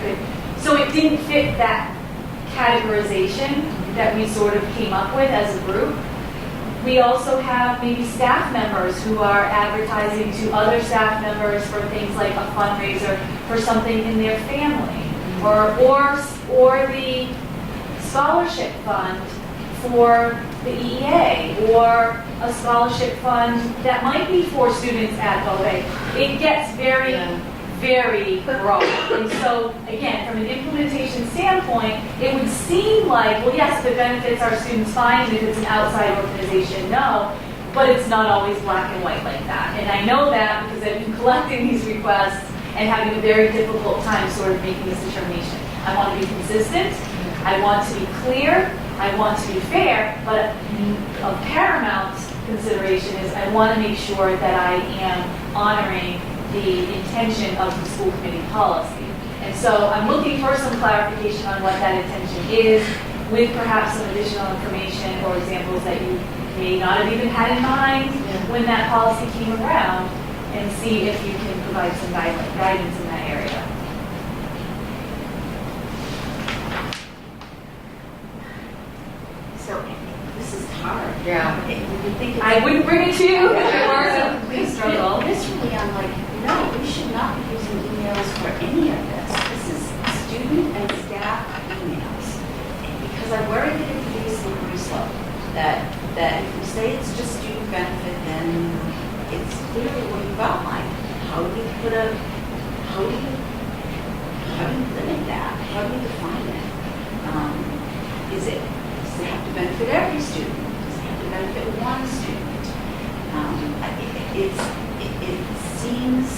so it didn't fit that categorization that we sort of came up with as a group. We also have maybe staff members who are advertising to other staff members for things like a fundraiser for something in their family, or the scholarship fund for the EEA, or a scholarship fund that might be for students at Beauvais. It gets very, very broad. And so, again, from an implementation standpoint, it would seem like, well, yes, if it benefits our students, fine. If it's an outside organization, no. But it's not always black and white like that. And I know that because I've been collecting these requests and having a very difficult time sort of making this determination. I want to be consistent. I want to be clear. I want to be fair. But of paramount consideration is I want to make sure that I am honoring the intention of the school committee policy. And so I'm looking for some clarification on what that intention is, with perhaps some additional information or examples that you may not have even had in mind when that policy came around, and see if you can provide some guidance in that area. So this is hard. Yeah. I wouldn't bring it to you if it were a complete struggle. Literally, I'm like, no, we should not be using emails for any of this. This is student and staff emails. Because I worry that it could be a slippery slope. That if we say it's just student benefit, then it's clearly what you've outlined. How do you limit that? How do you define it? Does it have to benefit every student? Does it have to benefit one student? It seems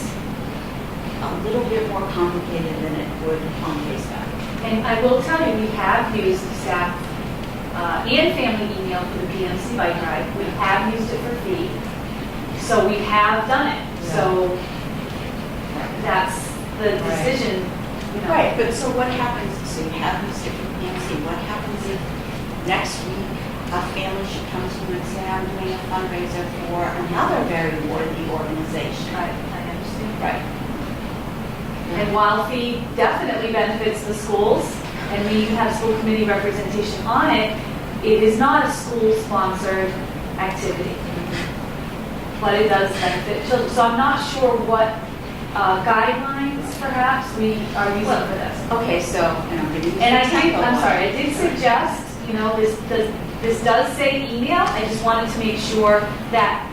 a little bit more complicated than it would on face value. And I will tell you, we have used staff and family email for the PMC bike ride. We have used it for feed. So we have done it. Yeah. So that's the decision. You know. Right, but so what happens, so you have these different PMC, what happens if next week a family should come to you and say, I'm doing a fundraiser for another very worthy organization? I understand. Right. And while fee definitely benefits the schools, and we have school committee representation on it, it is not a school-sponsored activity. But it does benefit children. So I'm not sure what guidelines, perhaps, we are using for this. Okay, so, and I'm going to use And the I did suggest, this does say email. I just wanted to make sure that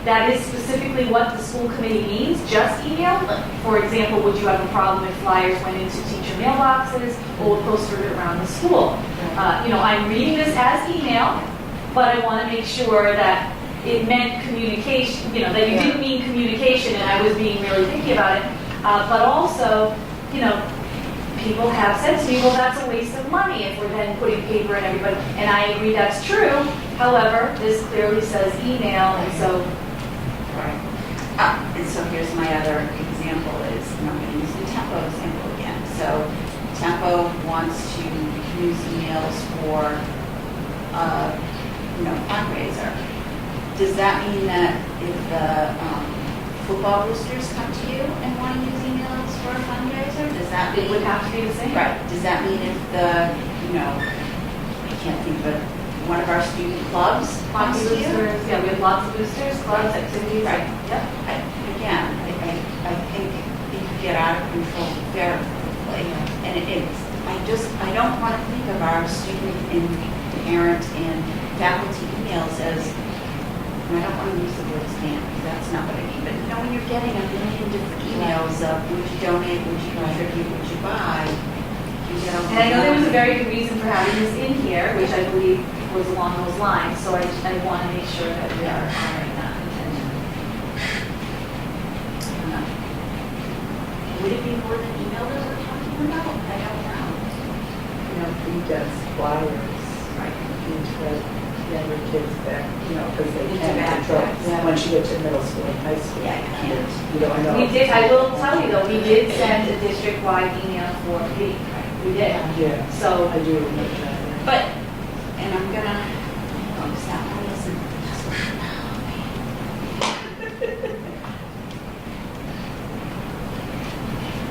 that is specifically what the school committee means, just email. For example, would you have a problem if flyers went into teacher mailboxes or posted around the school? I'm reading this as email, but I want to make sure that it meant communication, that you didn't mean communication and I was being really picky about it. But also, people have said to me, well, that's a waste of money if we're then putting paper in everybody. And I agree that's true. However, this clearly says email, and so. Right. And so here's my other example is, and I'm going to use the Tempo example again. So Tempo wants to use emails for, fundraiser. Does that mean that if the football boosters come to you and want to use emails for a fundraiser, does that It mean? would have to be the same. Right. Does that mean if I can't think of one of our student clubs Lots comes of to you? boosters, yeah, we have lots of boosters, clubs, activities. Right. Yep. I think it could get out of control very quickly. And I don't want to think of our student and parent and faculty emails as, and I don't want to use the word spam, because that's not what I mean, but when you're getting a million different emails of would you donate, would you contribute, would you buy, you get And I know there was a very good reason for having this in here, which I believe was along those lines, so I want to make sure that we are honoring that intention. Would it be more than email that we're talking about? I don't know. He does flyers, Right. into younger kids back, because they Into can't control. backpacks. Once you get to middle school and high school. Yeah, you can't. You don't know. We did, I will tell you though, we did send a district-wide email for P. We did. Yeah, So, I do remember that. But, and I'm gonna, stop and listen.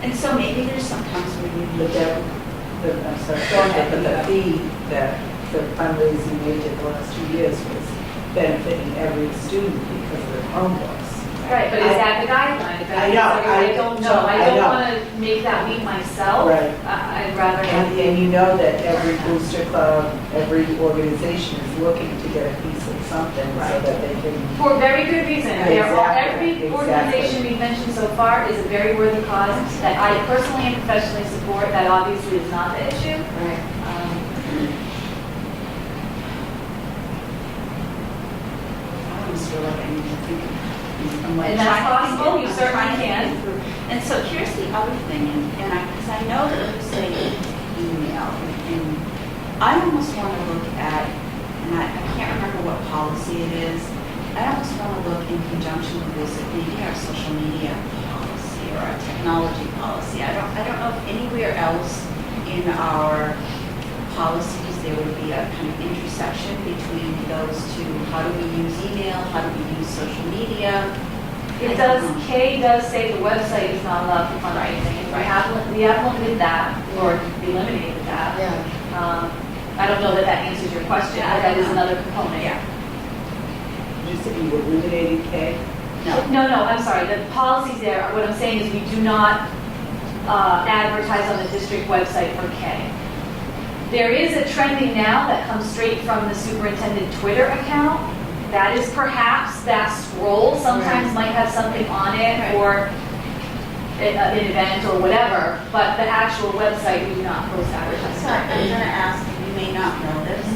And so maybe there's sometimes where you But need I'm sorry, go ahead, but the fee that the fundraising we did the last 2 years was benefiting every student because of their Chromebooks. right, but is that the guideline? If I know, I don't know. I I don't know. want to make that week myself. Right. I'd rather have And you know that every booster club, every organization is looking to get a piece of something so that they can. for very good reason. Every Exactly. organization we've mentioned so far is a very worthy cause that I personally and professionally support. That obviously is not the issue. Right. I always feel like I need to think. I'm like And that's trying to think possible, it- you I'm certainly trying to can. think it through. And so here's the other thing, because I know that you say email, and I almost want to look at, and I can't remember what policy it is, I almost want to look in conjunction with this, at maybe our social media policy or our technology policy. I don't know if anywhere else in our policies there would be a kind of intersection between those two. How do we use email? How do we use social media? It does, K does say the website is not allowed for fundraising. And we have limited that, or eliminated that. Yeah. I don't know that that answers your question, but that is another component. Yeah. You said you eliminated K? No, I'm sorry, the policies there, what I'm saying is we do not advertise on the district website for K. There is a trending now that comes straight from the superintendent Twitter account. That is perhaps that scroll sometimes might have something on it Right. or an event or whatever, but the actual website we do not post So advertising. I'm going to ask, you may not know this,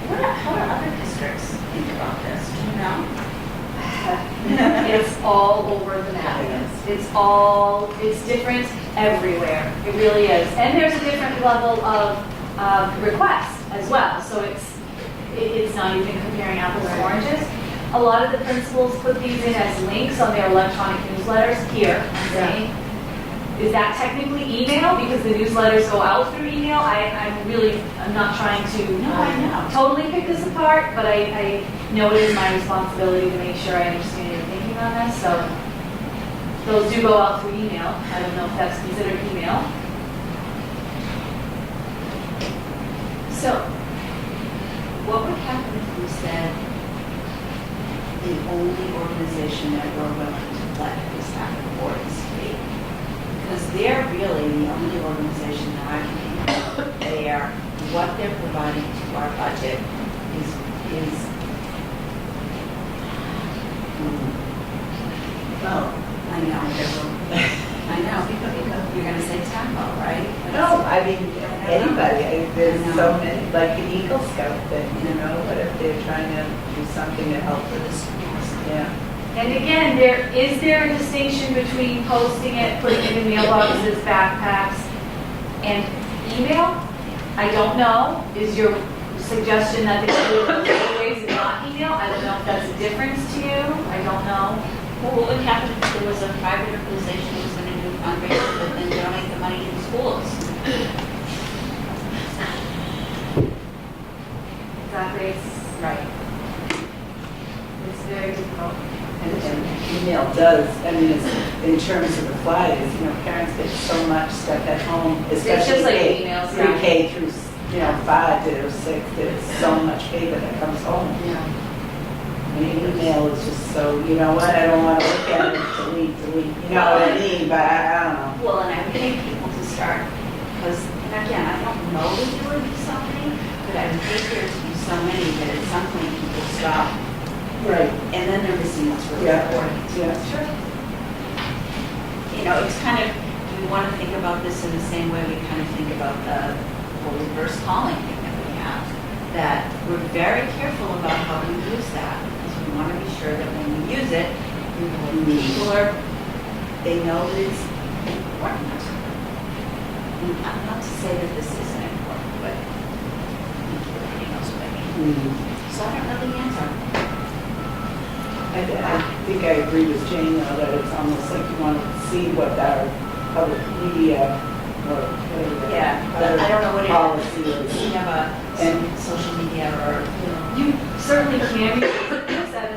how do other districts think about this? Do you know? It's all over the map. It's different everywhere. It really is. And there's a different level of request as well. So it's not even comparing apples and oranges. A lot of the principals put these in as links on their electronic newsletters. Here, I'm saying, is that technically email? Because the newsletters go out through email. I'm not trying to No, I know. totally pick this apart, but I know it is my responsibility to make sure I understand your thinking on this. So those do go out through email. I don't know if that's considered email. So what would happen if we said the only organization that we're willing to let this happen for is free? Because they're really the only organization that I can think of. What they're providing to our budget is I know, you're going to say Tempo, right? No, I mean, anybody, there's so many, like an Eagle Scout that, what if they're trying to do something to help with the schools? Yeah. And again, is there a distinction between posting it, putting it in mailboxes, backpacks, and email. I don't know, is your suggestion that they do it both ways and not email? I don't know if that's a difference to you, I don't know. Well, what would happen if there was a private organization that was going to do fundraising, but then donate the money to the schools? Exactly, Right. it's very difficult. And email does, I mean, it's, in terms of the flyers, parents get so much stuff at home, especially just like K- emails, yeah. pre-K through, 5 to 6, there's so much paper that comes home. Yeah. And email is just so, you know what, I don't want to look at it, delete, you know what I mean, but I don't know. Well, and I would think people to start, because, and again, I don't know that there would be so many, but I would think there to be so many that at some point people stop, Right. and then they're missing what's really Yeah. important. Yeah. Sure. It's kind of, we want to think about this in the same way we kind of think about the whole reverse calling thing that we have, that we're very careful about how we use that, because we want to be sure that when we use it, people they know that it's important. And not to say that this isn't important, but everybody knows what I mean. So I don't know the answer. I think I agree with Jane, though, that it's almost like you want to see what our public media or whatever. Yeah, but I don't know what it policy is. is. We have a social media or, You certainly can revisit this at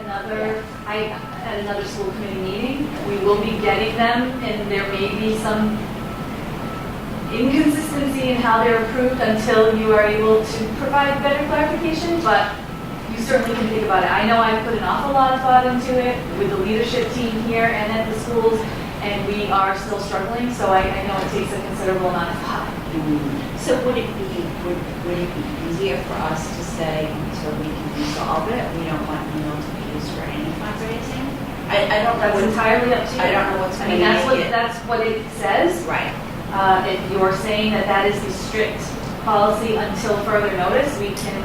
another school committee meeting. We will be getting them, and there may be some inconsistency in how they're approved until you are able to provide better clarification, but you certainly can think about it. I know I've put an awful lot of thought into it with the leadership team here and at the schools, and we are still struggling, so I know it takes a considerable amount of thought. so would it be easier for us to say until we can resolve it, we don't want email to be used for any fundraising? I don't know. That's entirely up to you. I don't know what's I going mean, to make it. that's what it says. Right. If you're saying that that is the strict policy until further notice, we can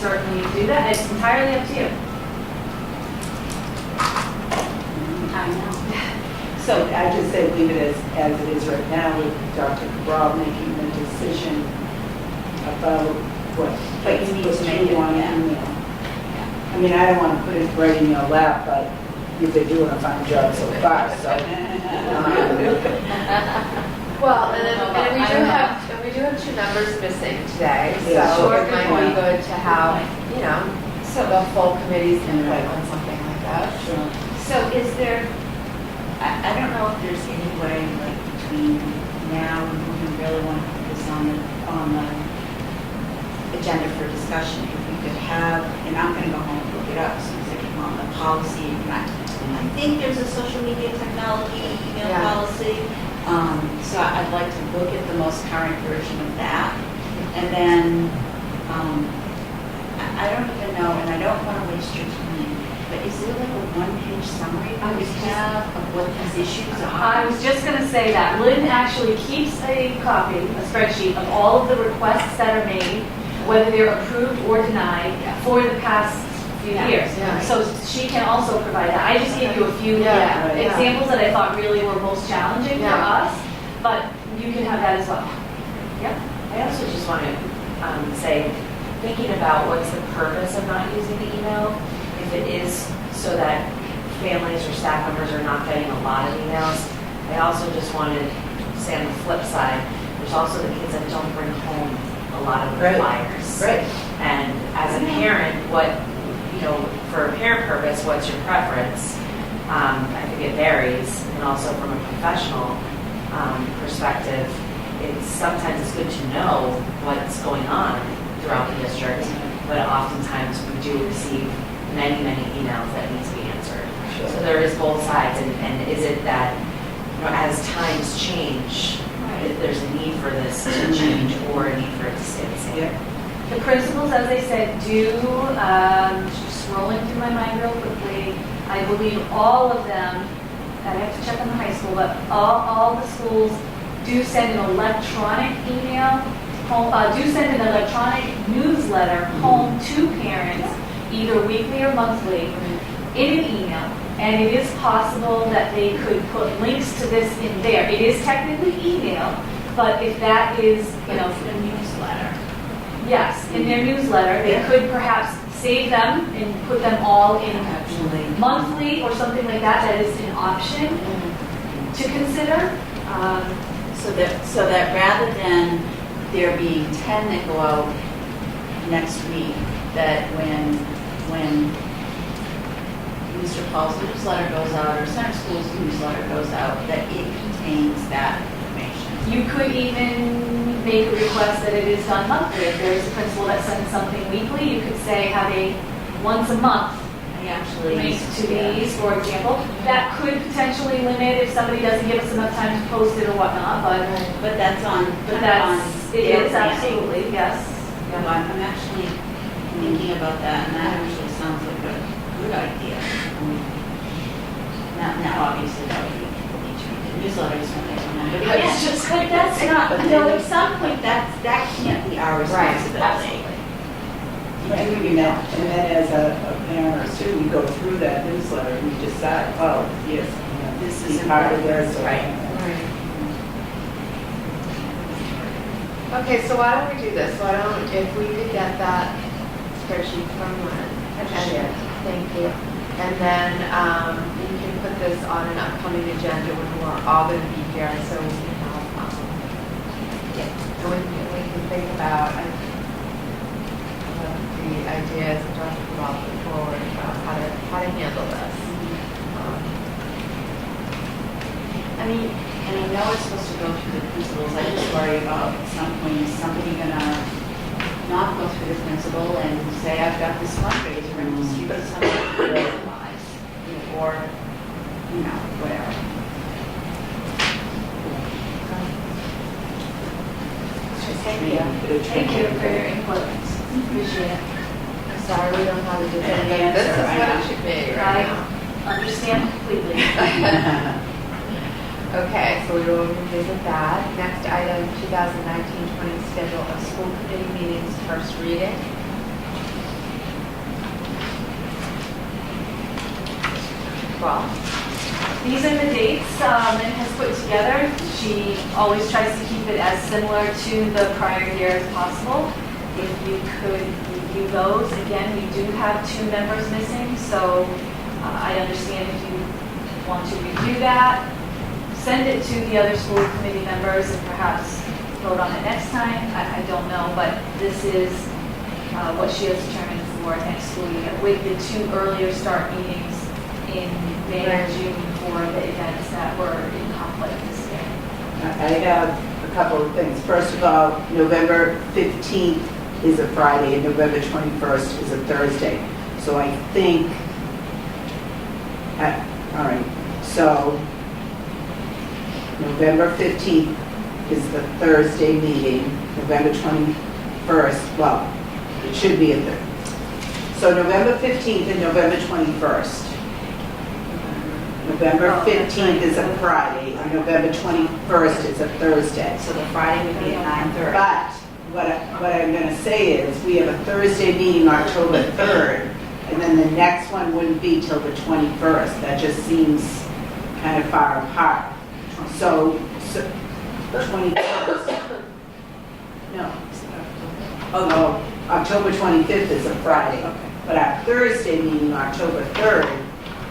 certainly do that. It's entirely up to you. I know. So I just say leave it as it is right now with Dr. Cabral making the decision about what. But you need to make it, on yeah. email. I mean, I don't want to put it right in your lap, but you've been doing a fine job so far, so. Well, and we do have two numbers missing today, Yeah, so sure. it might be good to have, So, the full committee's input on something like that. Sure. so is there, I don't know if there's any way, like, between now and when we really want to put this on the agenda for discussion, if we could have, and I'm going to go home and look it up, so as I get on the policy, and I think there's a social media technology email Yeah. policy. So I'd like to look at the most current version of that. And then, I don't even know, and I don't want to waste your time, but is there like a one-page summary that we have of what these issues I are? was just going to say that Lynn actually keeps a copy, a spreadsheet of all of the requests that are made, whether they're approved or denied, for the past few years. Yeah. So she can also provide that. I just gave you a few Yeah, right. examples that I thought really were most challenging for Yeah. us, but you can have that as well. I also just want to say, thinking about what's the purpose of not using the email, if it is so that families or staff members are not getting a lot of emails, I also just wanted to say on the flip side, there's also the kids that don't bring home a lot of the Right. flyers. Right. And as a parent, for a parent purpose, what's your preference? I think it varies, and also from a professional perspective, sometimes it's good to know what's going on throughout the district, but oftentimes we do receive many, many emails that need to be answered. Sure. So there is both sides, and is it that, as times change, if there's a need for this to change or a need for it to stay the same? Yeah. The principals, as I said, do, just scrolling through my mind real quickly, I believe all of them, I have to check on the high school, but all the schools do send an electronic email, do send an electronic newsletter home to parents, either weekly or monthly, in an email. And it is possible that they could put links to this in there. It is technically email, But if that is, The newsletter. yes, in their newsletter, they could perhaps save them and put them all in Actually. monthly or something like that. That is an option to consider. So that rather than there being 10 that go out next week, that when Mr. Paul's newsletter goes out or Center School's newsletter goes out, that it contains that information. You could even make a request that it is done monthly. If there's a principal that sends something weekly, you could say have a once a month I actually. link to these, for example. That could potentially limit if somebody doesn't give us enough time to post it or whatnot, But that's on. but that's, it their is planning. absolutely, yes. No, I'm actually thinking about that, and that actually sounds like a good idea. Now, obviously, that would be each week, the newsletters when they come in, but again, It's just- but that's not, at some point, that can't be our responsibility. Right, and then as a parent or student, we go through that newsletter and we decide, oh, yes, This this is is part of important. this. or- Right. Okay, so why don't we do this? Why don't, if we could get that spreadsheet from Lynn. Thank you. And then we can put this on an upcoming agenda when we're all going to be here, so we can have, and we can think about the ideas and talk about it forward, about how to handle this. I mean, and I know it's supposed to go through the principals, I just worry about at some point, is somebody gonna not go through the principal and say, I've got this fundraiser and distribute something to realize, or, whatever. Thank you. Thank you for your input. Appreciate it. I'm sorry, we don't have a definitive. This is what it should be right now. Understand completely. Okay, so we will revisit that. Next item, 2019-20 schedule of school committee meetings, first reading. Well, These are the dates Lynn has put together. She always tries to keep it as similar to the prior year as possible. If you could review those, again, we do have 2 members missing, so I understand if you want to review that, send it to the other school committee members and perhaps vote on it next time. I don't know, but this is what she has determined for next school year with the 2 earlier start meetings in May or June for the events that were in conflict this year. I have a couple of things. First of all, November 15th is a Friday and November 21st is a Thursday. So I think, all right, so November 15th is the Thursday meeting, November 21st, well, it should be a Thursday. So November 15th and November 21st. November 15th is a Friday, and November 21st is a Thursday. So the Friday would be at 9:30. But what I'm going to say is, we have a Thursday meeting October 3rd, and then the next one wouldn't be till the 21st. That just seems kind of far apart. So 21st. No. Oh, no, October 25th is a Friday. But our Thursday meeting, October 3rd,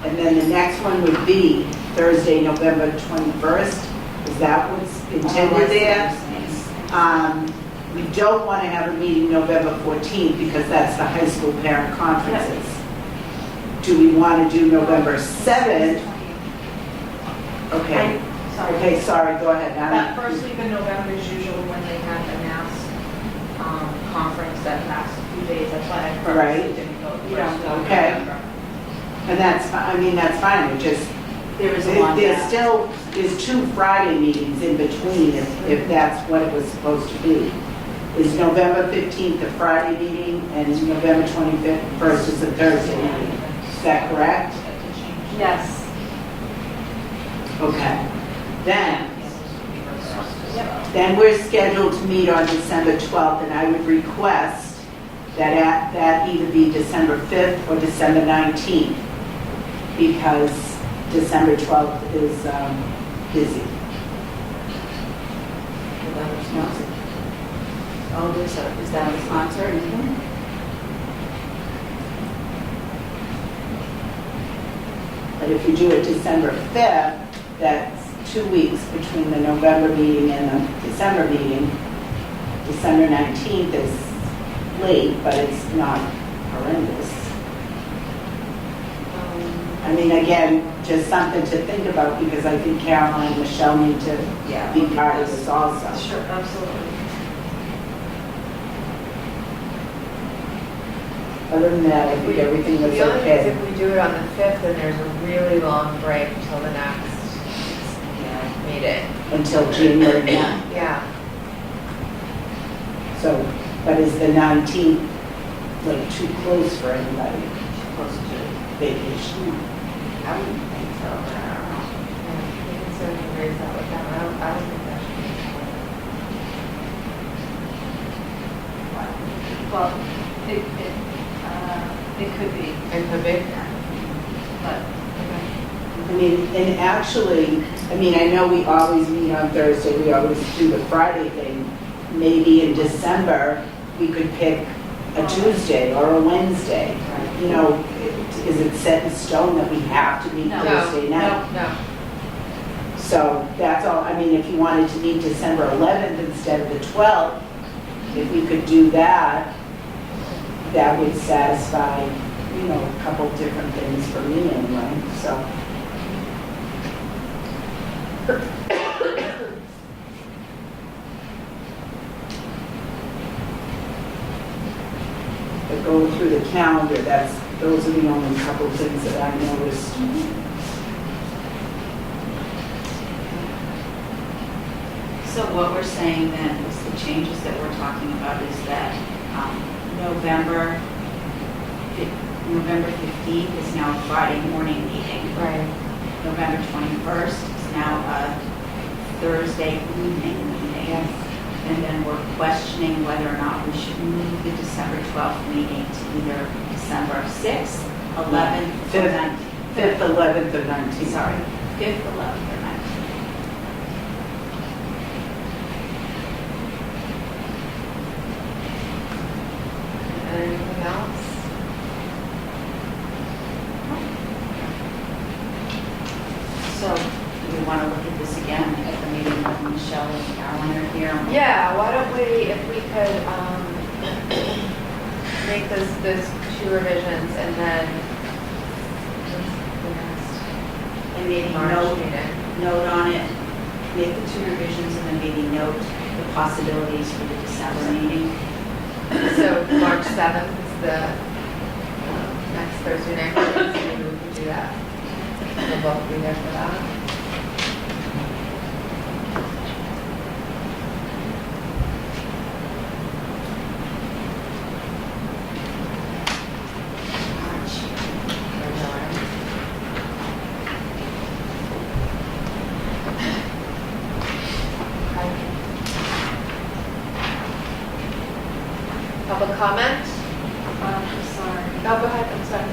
and then the next one would be Thursday, November 21st. Is that what's intended there? We don't want to have a meeting November 14th because that's the high school parent conferences. Do we want to do November 7th? Okay. Okay, sorry, go ahead. that first week of November is usually when they have the mass conference that lasts a few days. That's why I Right. purposely didn't go the first week of Okay. November. And that's, I mean, that's fine, it just, There is a one. there's 2 Friday meetings in between if that's what it was supposed to be. Is November 15th a Friday meeting and November 21st is a Thursday meeting? Is that correct? Yes. Okay. Then we're scheduled to meet on December 12th, and I would request that either be December 5th or December 19th, because December 12th is busy. No? Oh, is that a sponsor? Anything? But if you do it December 5th, that's 2 weeks between the November meeting and the December meeting. December 19th is late, but it's not horrendous. I mean, again, just something to think about because I think Caroline and Michelle need to be part of this also. Sure, absolutely. Other than that, I think everything was The only thing is okay. if we do it on the 5th, then there's a really long break until the next meeting. Until January 9th. Yeah. So, but is the 19th like too close for anybody? Close to Vacation? I wouldn't think so, but I don't know. Yeah, we can certainly raise that with them. I don't think that should be a problem. Well, it could be, It could be. but I mean, and actually, I mean, I know we always meet on Thursday, we always do the Friday thing. Maybe in December, we could pick a Tuesday or a Wednesday. You know, is it set in stone that we have to meet No. Thursday night? No. So that's all, I mean, if you wanted to meet December 11th instead of the 12th, if we could do that, that would satisfy, you know, a couple different things for me anyway, so. But going through the calendar, those are the only couple things that I noticed. So what we're saying then is the changes that we're talking about is that November 15th is now a Friday morning meeting. Right. November 21st is now a Thursday evening meeting. Yes. And then we're questioning whether or not we should move the December 12th meeting to either December 6th, 11th, or 19th. 5th, 11th, or 19th. Sorry, 5th, 11th, or 19th. Anything else? So, do we want to look at this again at the meeting when Michelle and Caroline are here? Yeah, why don't we, if we could, make those 2 revisions and then And maybe March note meeting. on it, make the 2 revisions and then maybe note the possibilities for the December meeting. So March 7th is the next Thursday night, so maybe we can do that. We'll both be there for that. Public comment? I'm sorry. No, go ahead, I'm sorry.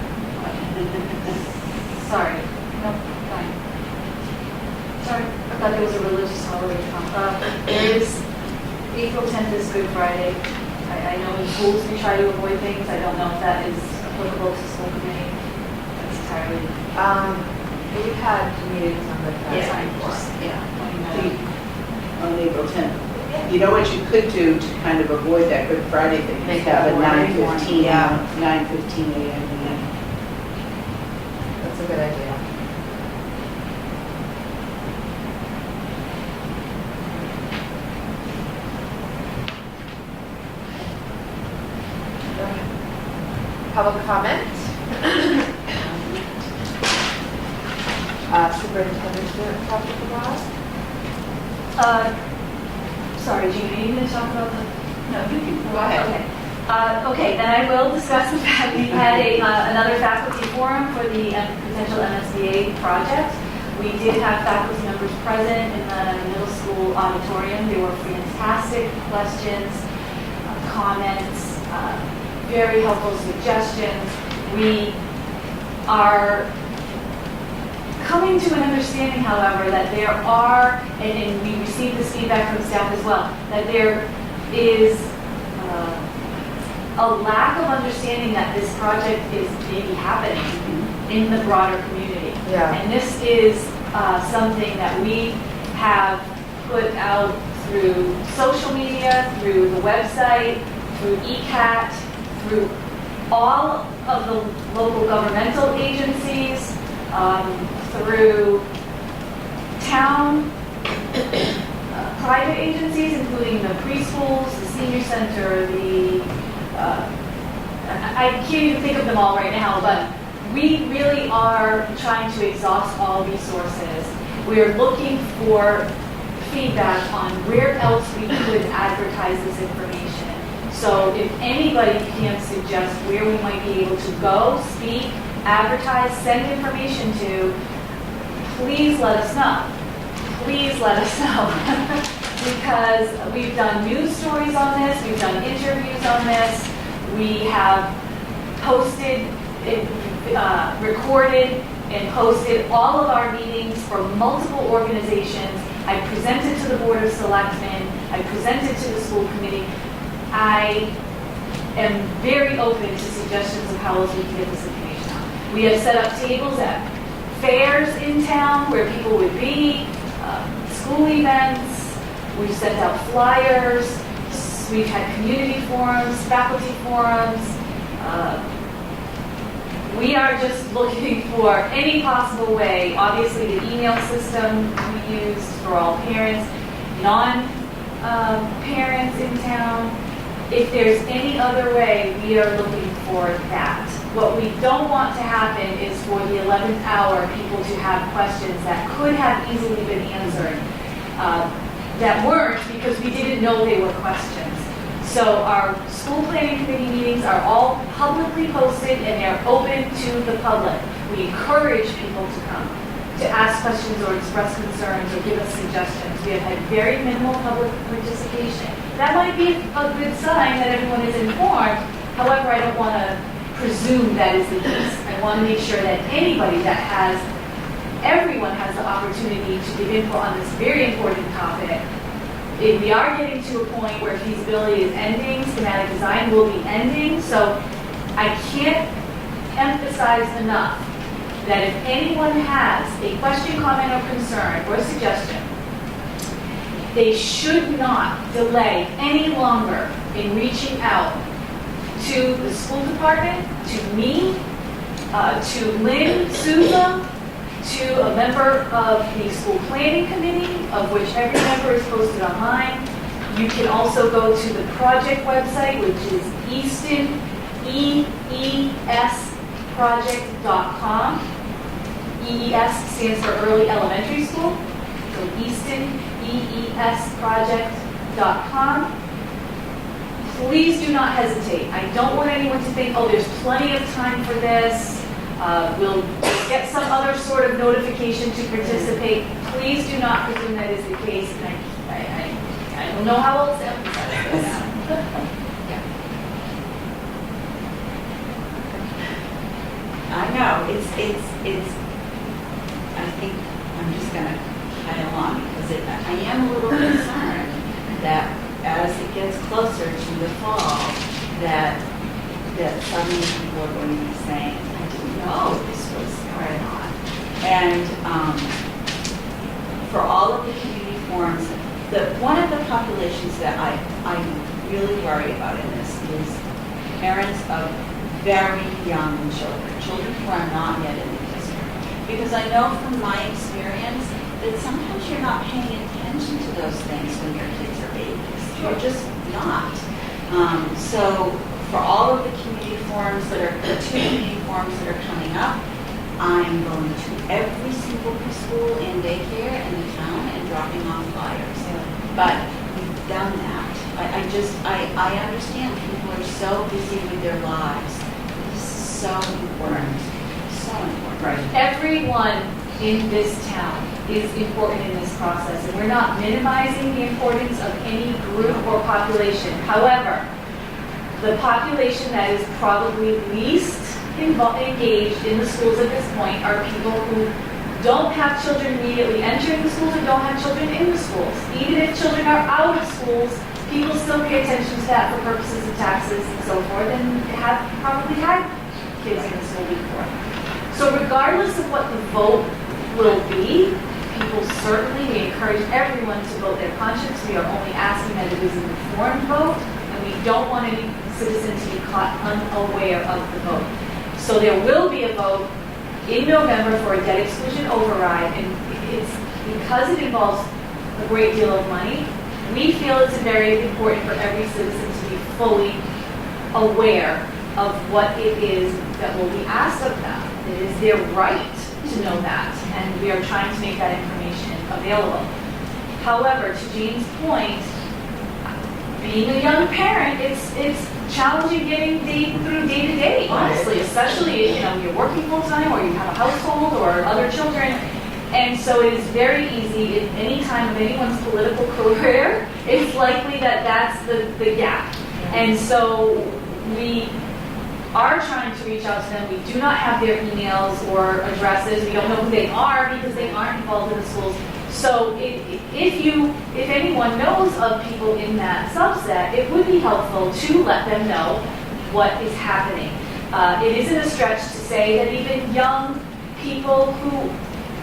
Sorry. No, fine. Sorry, I thought there was a religious holiday. There is, April 10th is Good Friday. I know in schools we try to avoid things. I don't know if that is applicable to school committee. That's entirely. We've had meetings on the Yeah, Friday before. just, yeah. On April 10th. You know what you could do to kind of avoid that Good Friday thing? Make Is have it a morning. 9:15, Yeah. 9:15 a.m. meeting. That's a good idea. Public comment? Superintendent Stewart, Dr. Cabral? Sorry, Gina, are you going to talk about the, no, you can. Go ahead. Okay. Okay, then I will discuss the fact we had another faculty forum for the potential MSBA project. We did have faculty members present in the middle school auditorium. There were fantastic questions, comments, very helpful suggestions. We are coming to an understanding, however, that there are, and we received this feedback from staff as well, that there is a lack of understanding that this project is maybe happening in the broader community. Yeah. And this is something that we have put out through social media, through the website, through ECAT, through all of the local governmental agencies, through town private agencies, including the preschools, the senior center, I can't even think of them all right now, but we really are trying to exhaust all resources. We're looking for feedback on where else we could advertise this information. So if anybody can suggest where we might be able to go, speak, advertise, send information to, please let us know. Please let us know. Because we've done news stories on this, we've done interviews on this, we have posted, recorded and posted all of our meetings for multiple organizations. I presented to the Board of Selectmen, I presented to the school committee. I am very open to suggestions of how else we can get this information out. We have set up tables at fairs in town where people would be, school events. We've sent out flyers. We've had community forums, faculty forums. We are just looking for any possible way. Obviously, the email system we used for all parents, non-parents in town. If there's any other way, we are looking for that. What we don't want to happen is for the 11th hour, people to have questions that could have easily been answered, that weren't because we didn't know they were questions. So our school planning committee meetings are all publicly posted and they're open to the public. We encourage people to come, to ask questions or express concerns or give us suggestions. We have had very minimal public participation. That might be a good sign that everyone is informed. However, I don't want to presume that is the case. I want to make sure that anybody that everyone has the opportunity to give input on this very important topic. If we are getting to a point where feasibility is ending, schematic design will be ending, so I can't emphasize enough that if anyone has a question, comment, or concern, or suggestion, they should not delay any longer in reaching out to the school department, to me, to Lynn Souza, to a member of the school planning committee, of which every member is posted online. You can also go to the project website, which is Easton, EESproject.com. EES stands for Early Elementary School. So Easton, EESproject.com. Please do not hesitate. I don't want anyone to think, oh, there's plenty of time for this. We'll get some other sort of notification to participate. Please do not presume that is the case. And I don't know how else to emphasize this. I know, it's, I think I'm just gonna pile on because I am a little concerned that as it gets closer to the fall, that suddenly people are going to be saying, I didn't know this was going on. And for all of the community forums, one of the populations that I really worry about in this is parents of very young children who are not yet in the district. Because I know from my experience that sometimes you're not paying attention to those things when your kids are babies. You're just not. So for all of the community forums the 2 community forums that are coming up, I'm going to every single preschool and daycare in the town and dropping off flyers. But we've done that. I understand people are so busy with their lives. This is so important. So important. Right. Everyone in this town is important in this process, and we're not minimizing the importance of any group or population. However, the population that is probably least engaged in the schools at this point are people who don't have children immediately entering the schools or don't have children in the schools. Even if children are out of schools, people still pay attention to that for purposes of taxes and so forth, and have probably had kids in the school before. So regardless of what the vote will be, people certainly, we encourage everyone to vote their conscience. We are only asking that it is an informed vote, and we don't want any citizen to be caught unaware of the vote. So there will be a vote in November for a debt exclusion override, and it's because it involves a great deal of money, we feel it's very important for every citizen to be fully aware of what it is that will be asked of them. It is their right to know that, and we are trying to make that information available. However, to Jane's point, being a young parent, it's challenging getting through day to day, honestly, especially you're working full time or you have a household or other children. And so it is very easy at any time of anyone's political career, it's likely that that's the gap. And so we are trying to reach out to them. We do not have their emails or addresses. We don't know who they are because they aren't involved in the schools. So if anyone knows of people in that subset, it would be helpful to let them know what is happening. It isn't a stretch to say that even young people who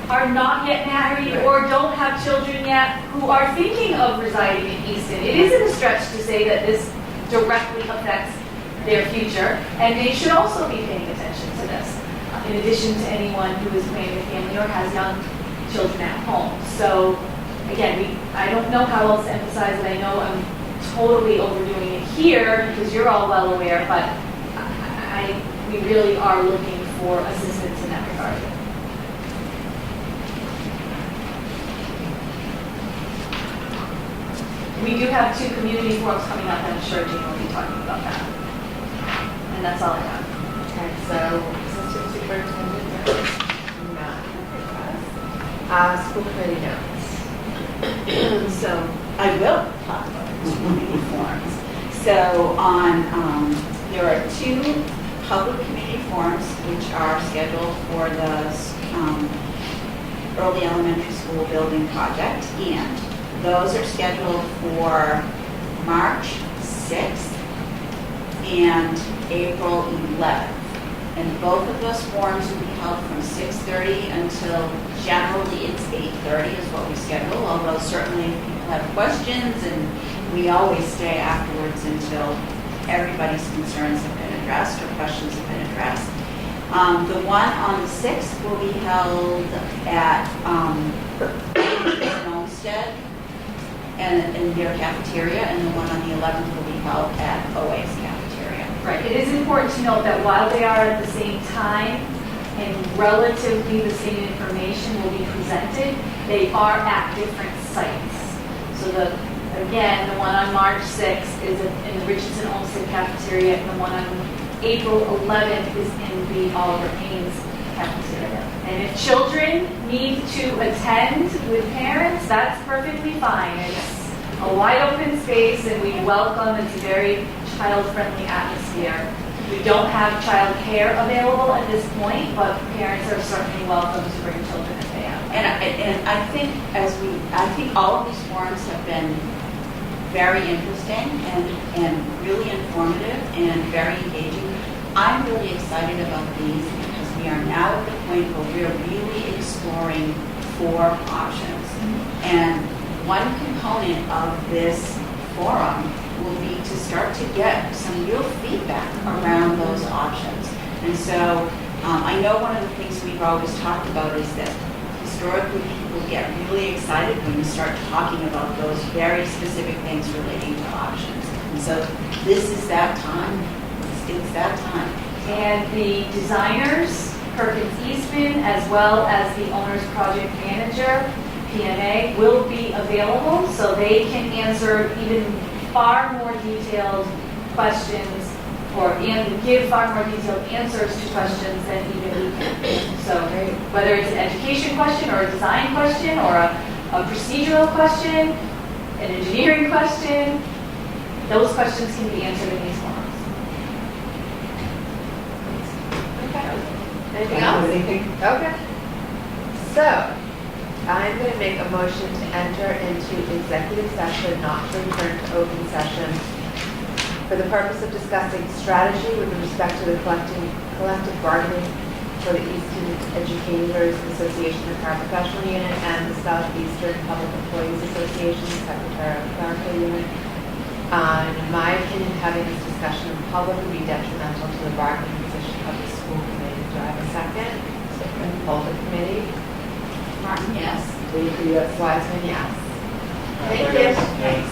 are not yet married or don't have children yet, who are thinking of residing in Easton, it isn't a stretch to say that this directly affects their future, and they should also be paying attention to this, in addition to anyone who is planning a family or has young children at home. So again, I don't know how else to emphasize it. I know I'm totally overdoing it here because you're all well aware, but we really are looking for assistance in that regard. We do have 2 community forums coming up, and I'm sure Jane will be talking about that. And that's all I have. Okay, so Assistant Superintendent notes, not school committee notes. So I will talk about the community forums. So there are 2 public community forums which are scheduled for the early elementary school building project, and those are scheduled for March 6th and April 11th. And both of those forums will be held from 6:30 until generally it's 8:30 is what we schedule, although certainly if people have questions, and we always stay afterwards until everybody's concerns have been addressed or questions have been addressed. The one on the 6th will be held at Olmsted and in their cafeteria, and the one on the 11th will be held at OA's cafeteria. Right. It is important to note that while they are at the same time and relatively the same information will be presented, they are at different sites. So again, the one on March 6th is in the Richardson Olmsted cafeteria, and the one on April 11th is in the Oliver Haynes cafeteria. And if children need to attend with parents, that's perfectly fine. It's a wide open space, and we welcome, it's a very child-friendly atmosphere. We don't have child care available at this point, but parents are certainly welcome to bring children if they have. And I think all of these forums have been very interesting and really informative and very engaging. I'm really excited about these because we are now at the point where we're really exploring 4 options. And one component of this forum will be to start to get some real feedback around those options. And so I know one of the things we've always talked about is that historically people get really excited when you start talking about those very specific things relating to options. And so this is that time. It's that time. And the designers, Perkins Eastman, as well as the owner's project manager, PMA, will be available so they can answer even far more detailed questions and give far more detailed answers to questions than even we can. So whether it's an education question or a design question or a procedural question, an engineering question, those questions can be answered in these forums. Okay. Anything else? Okay. So, I'm going to make a motion to enter into executive session, not to return to open session, for the purpose of discussing strategy with respect to the collective bargaining for the Easton Educators Association, the Paraprofessional Unit, and the Southeastern Public Employees Association, Secretary of Clerical Unit. In my opinion, having this discussion in public would be detrimental to the bargaining position of the school committee. Do I have a second? Second. Hold the committee. Martin, yes. Wiseman, yes. Thank you. Thanks.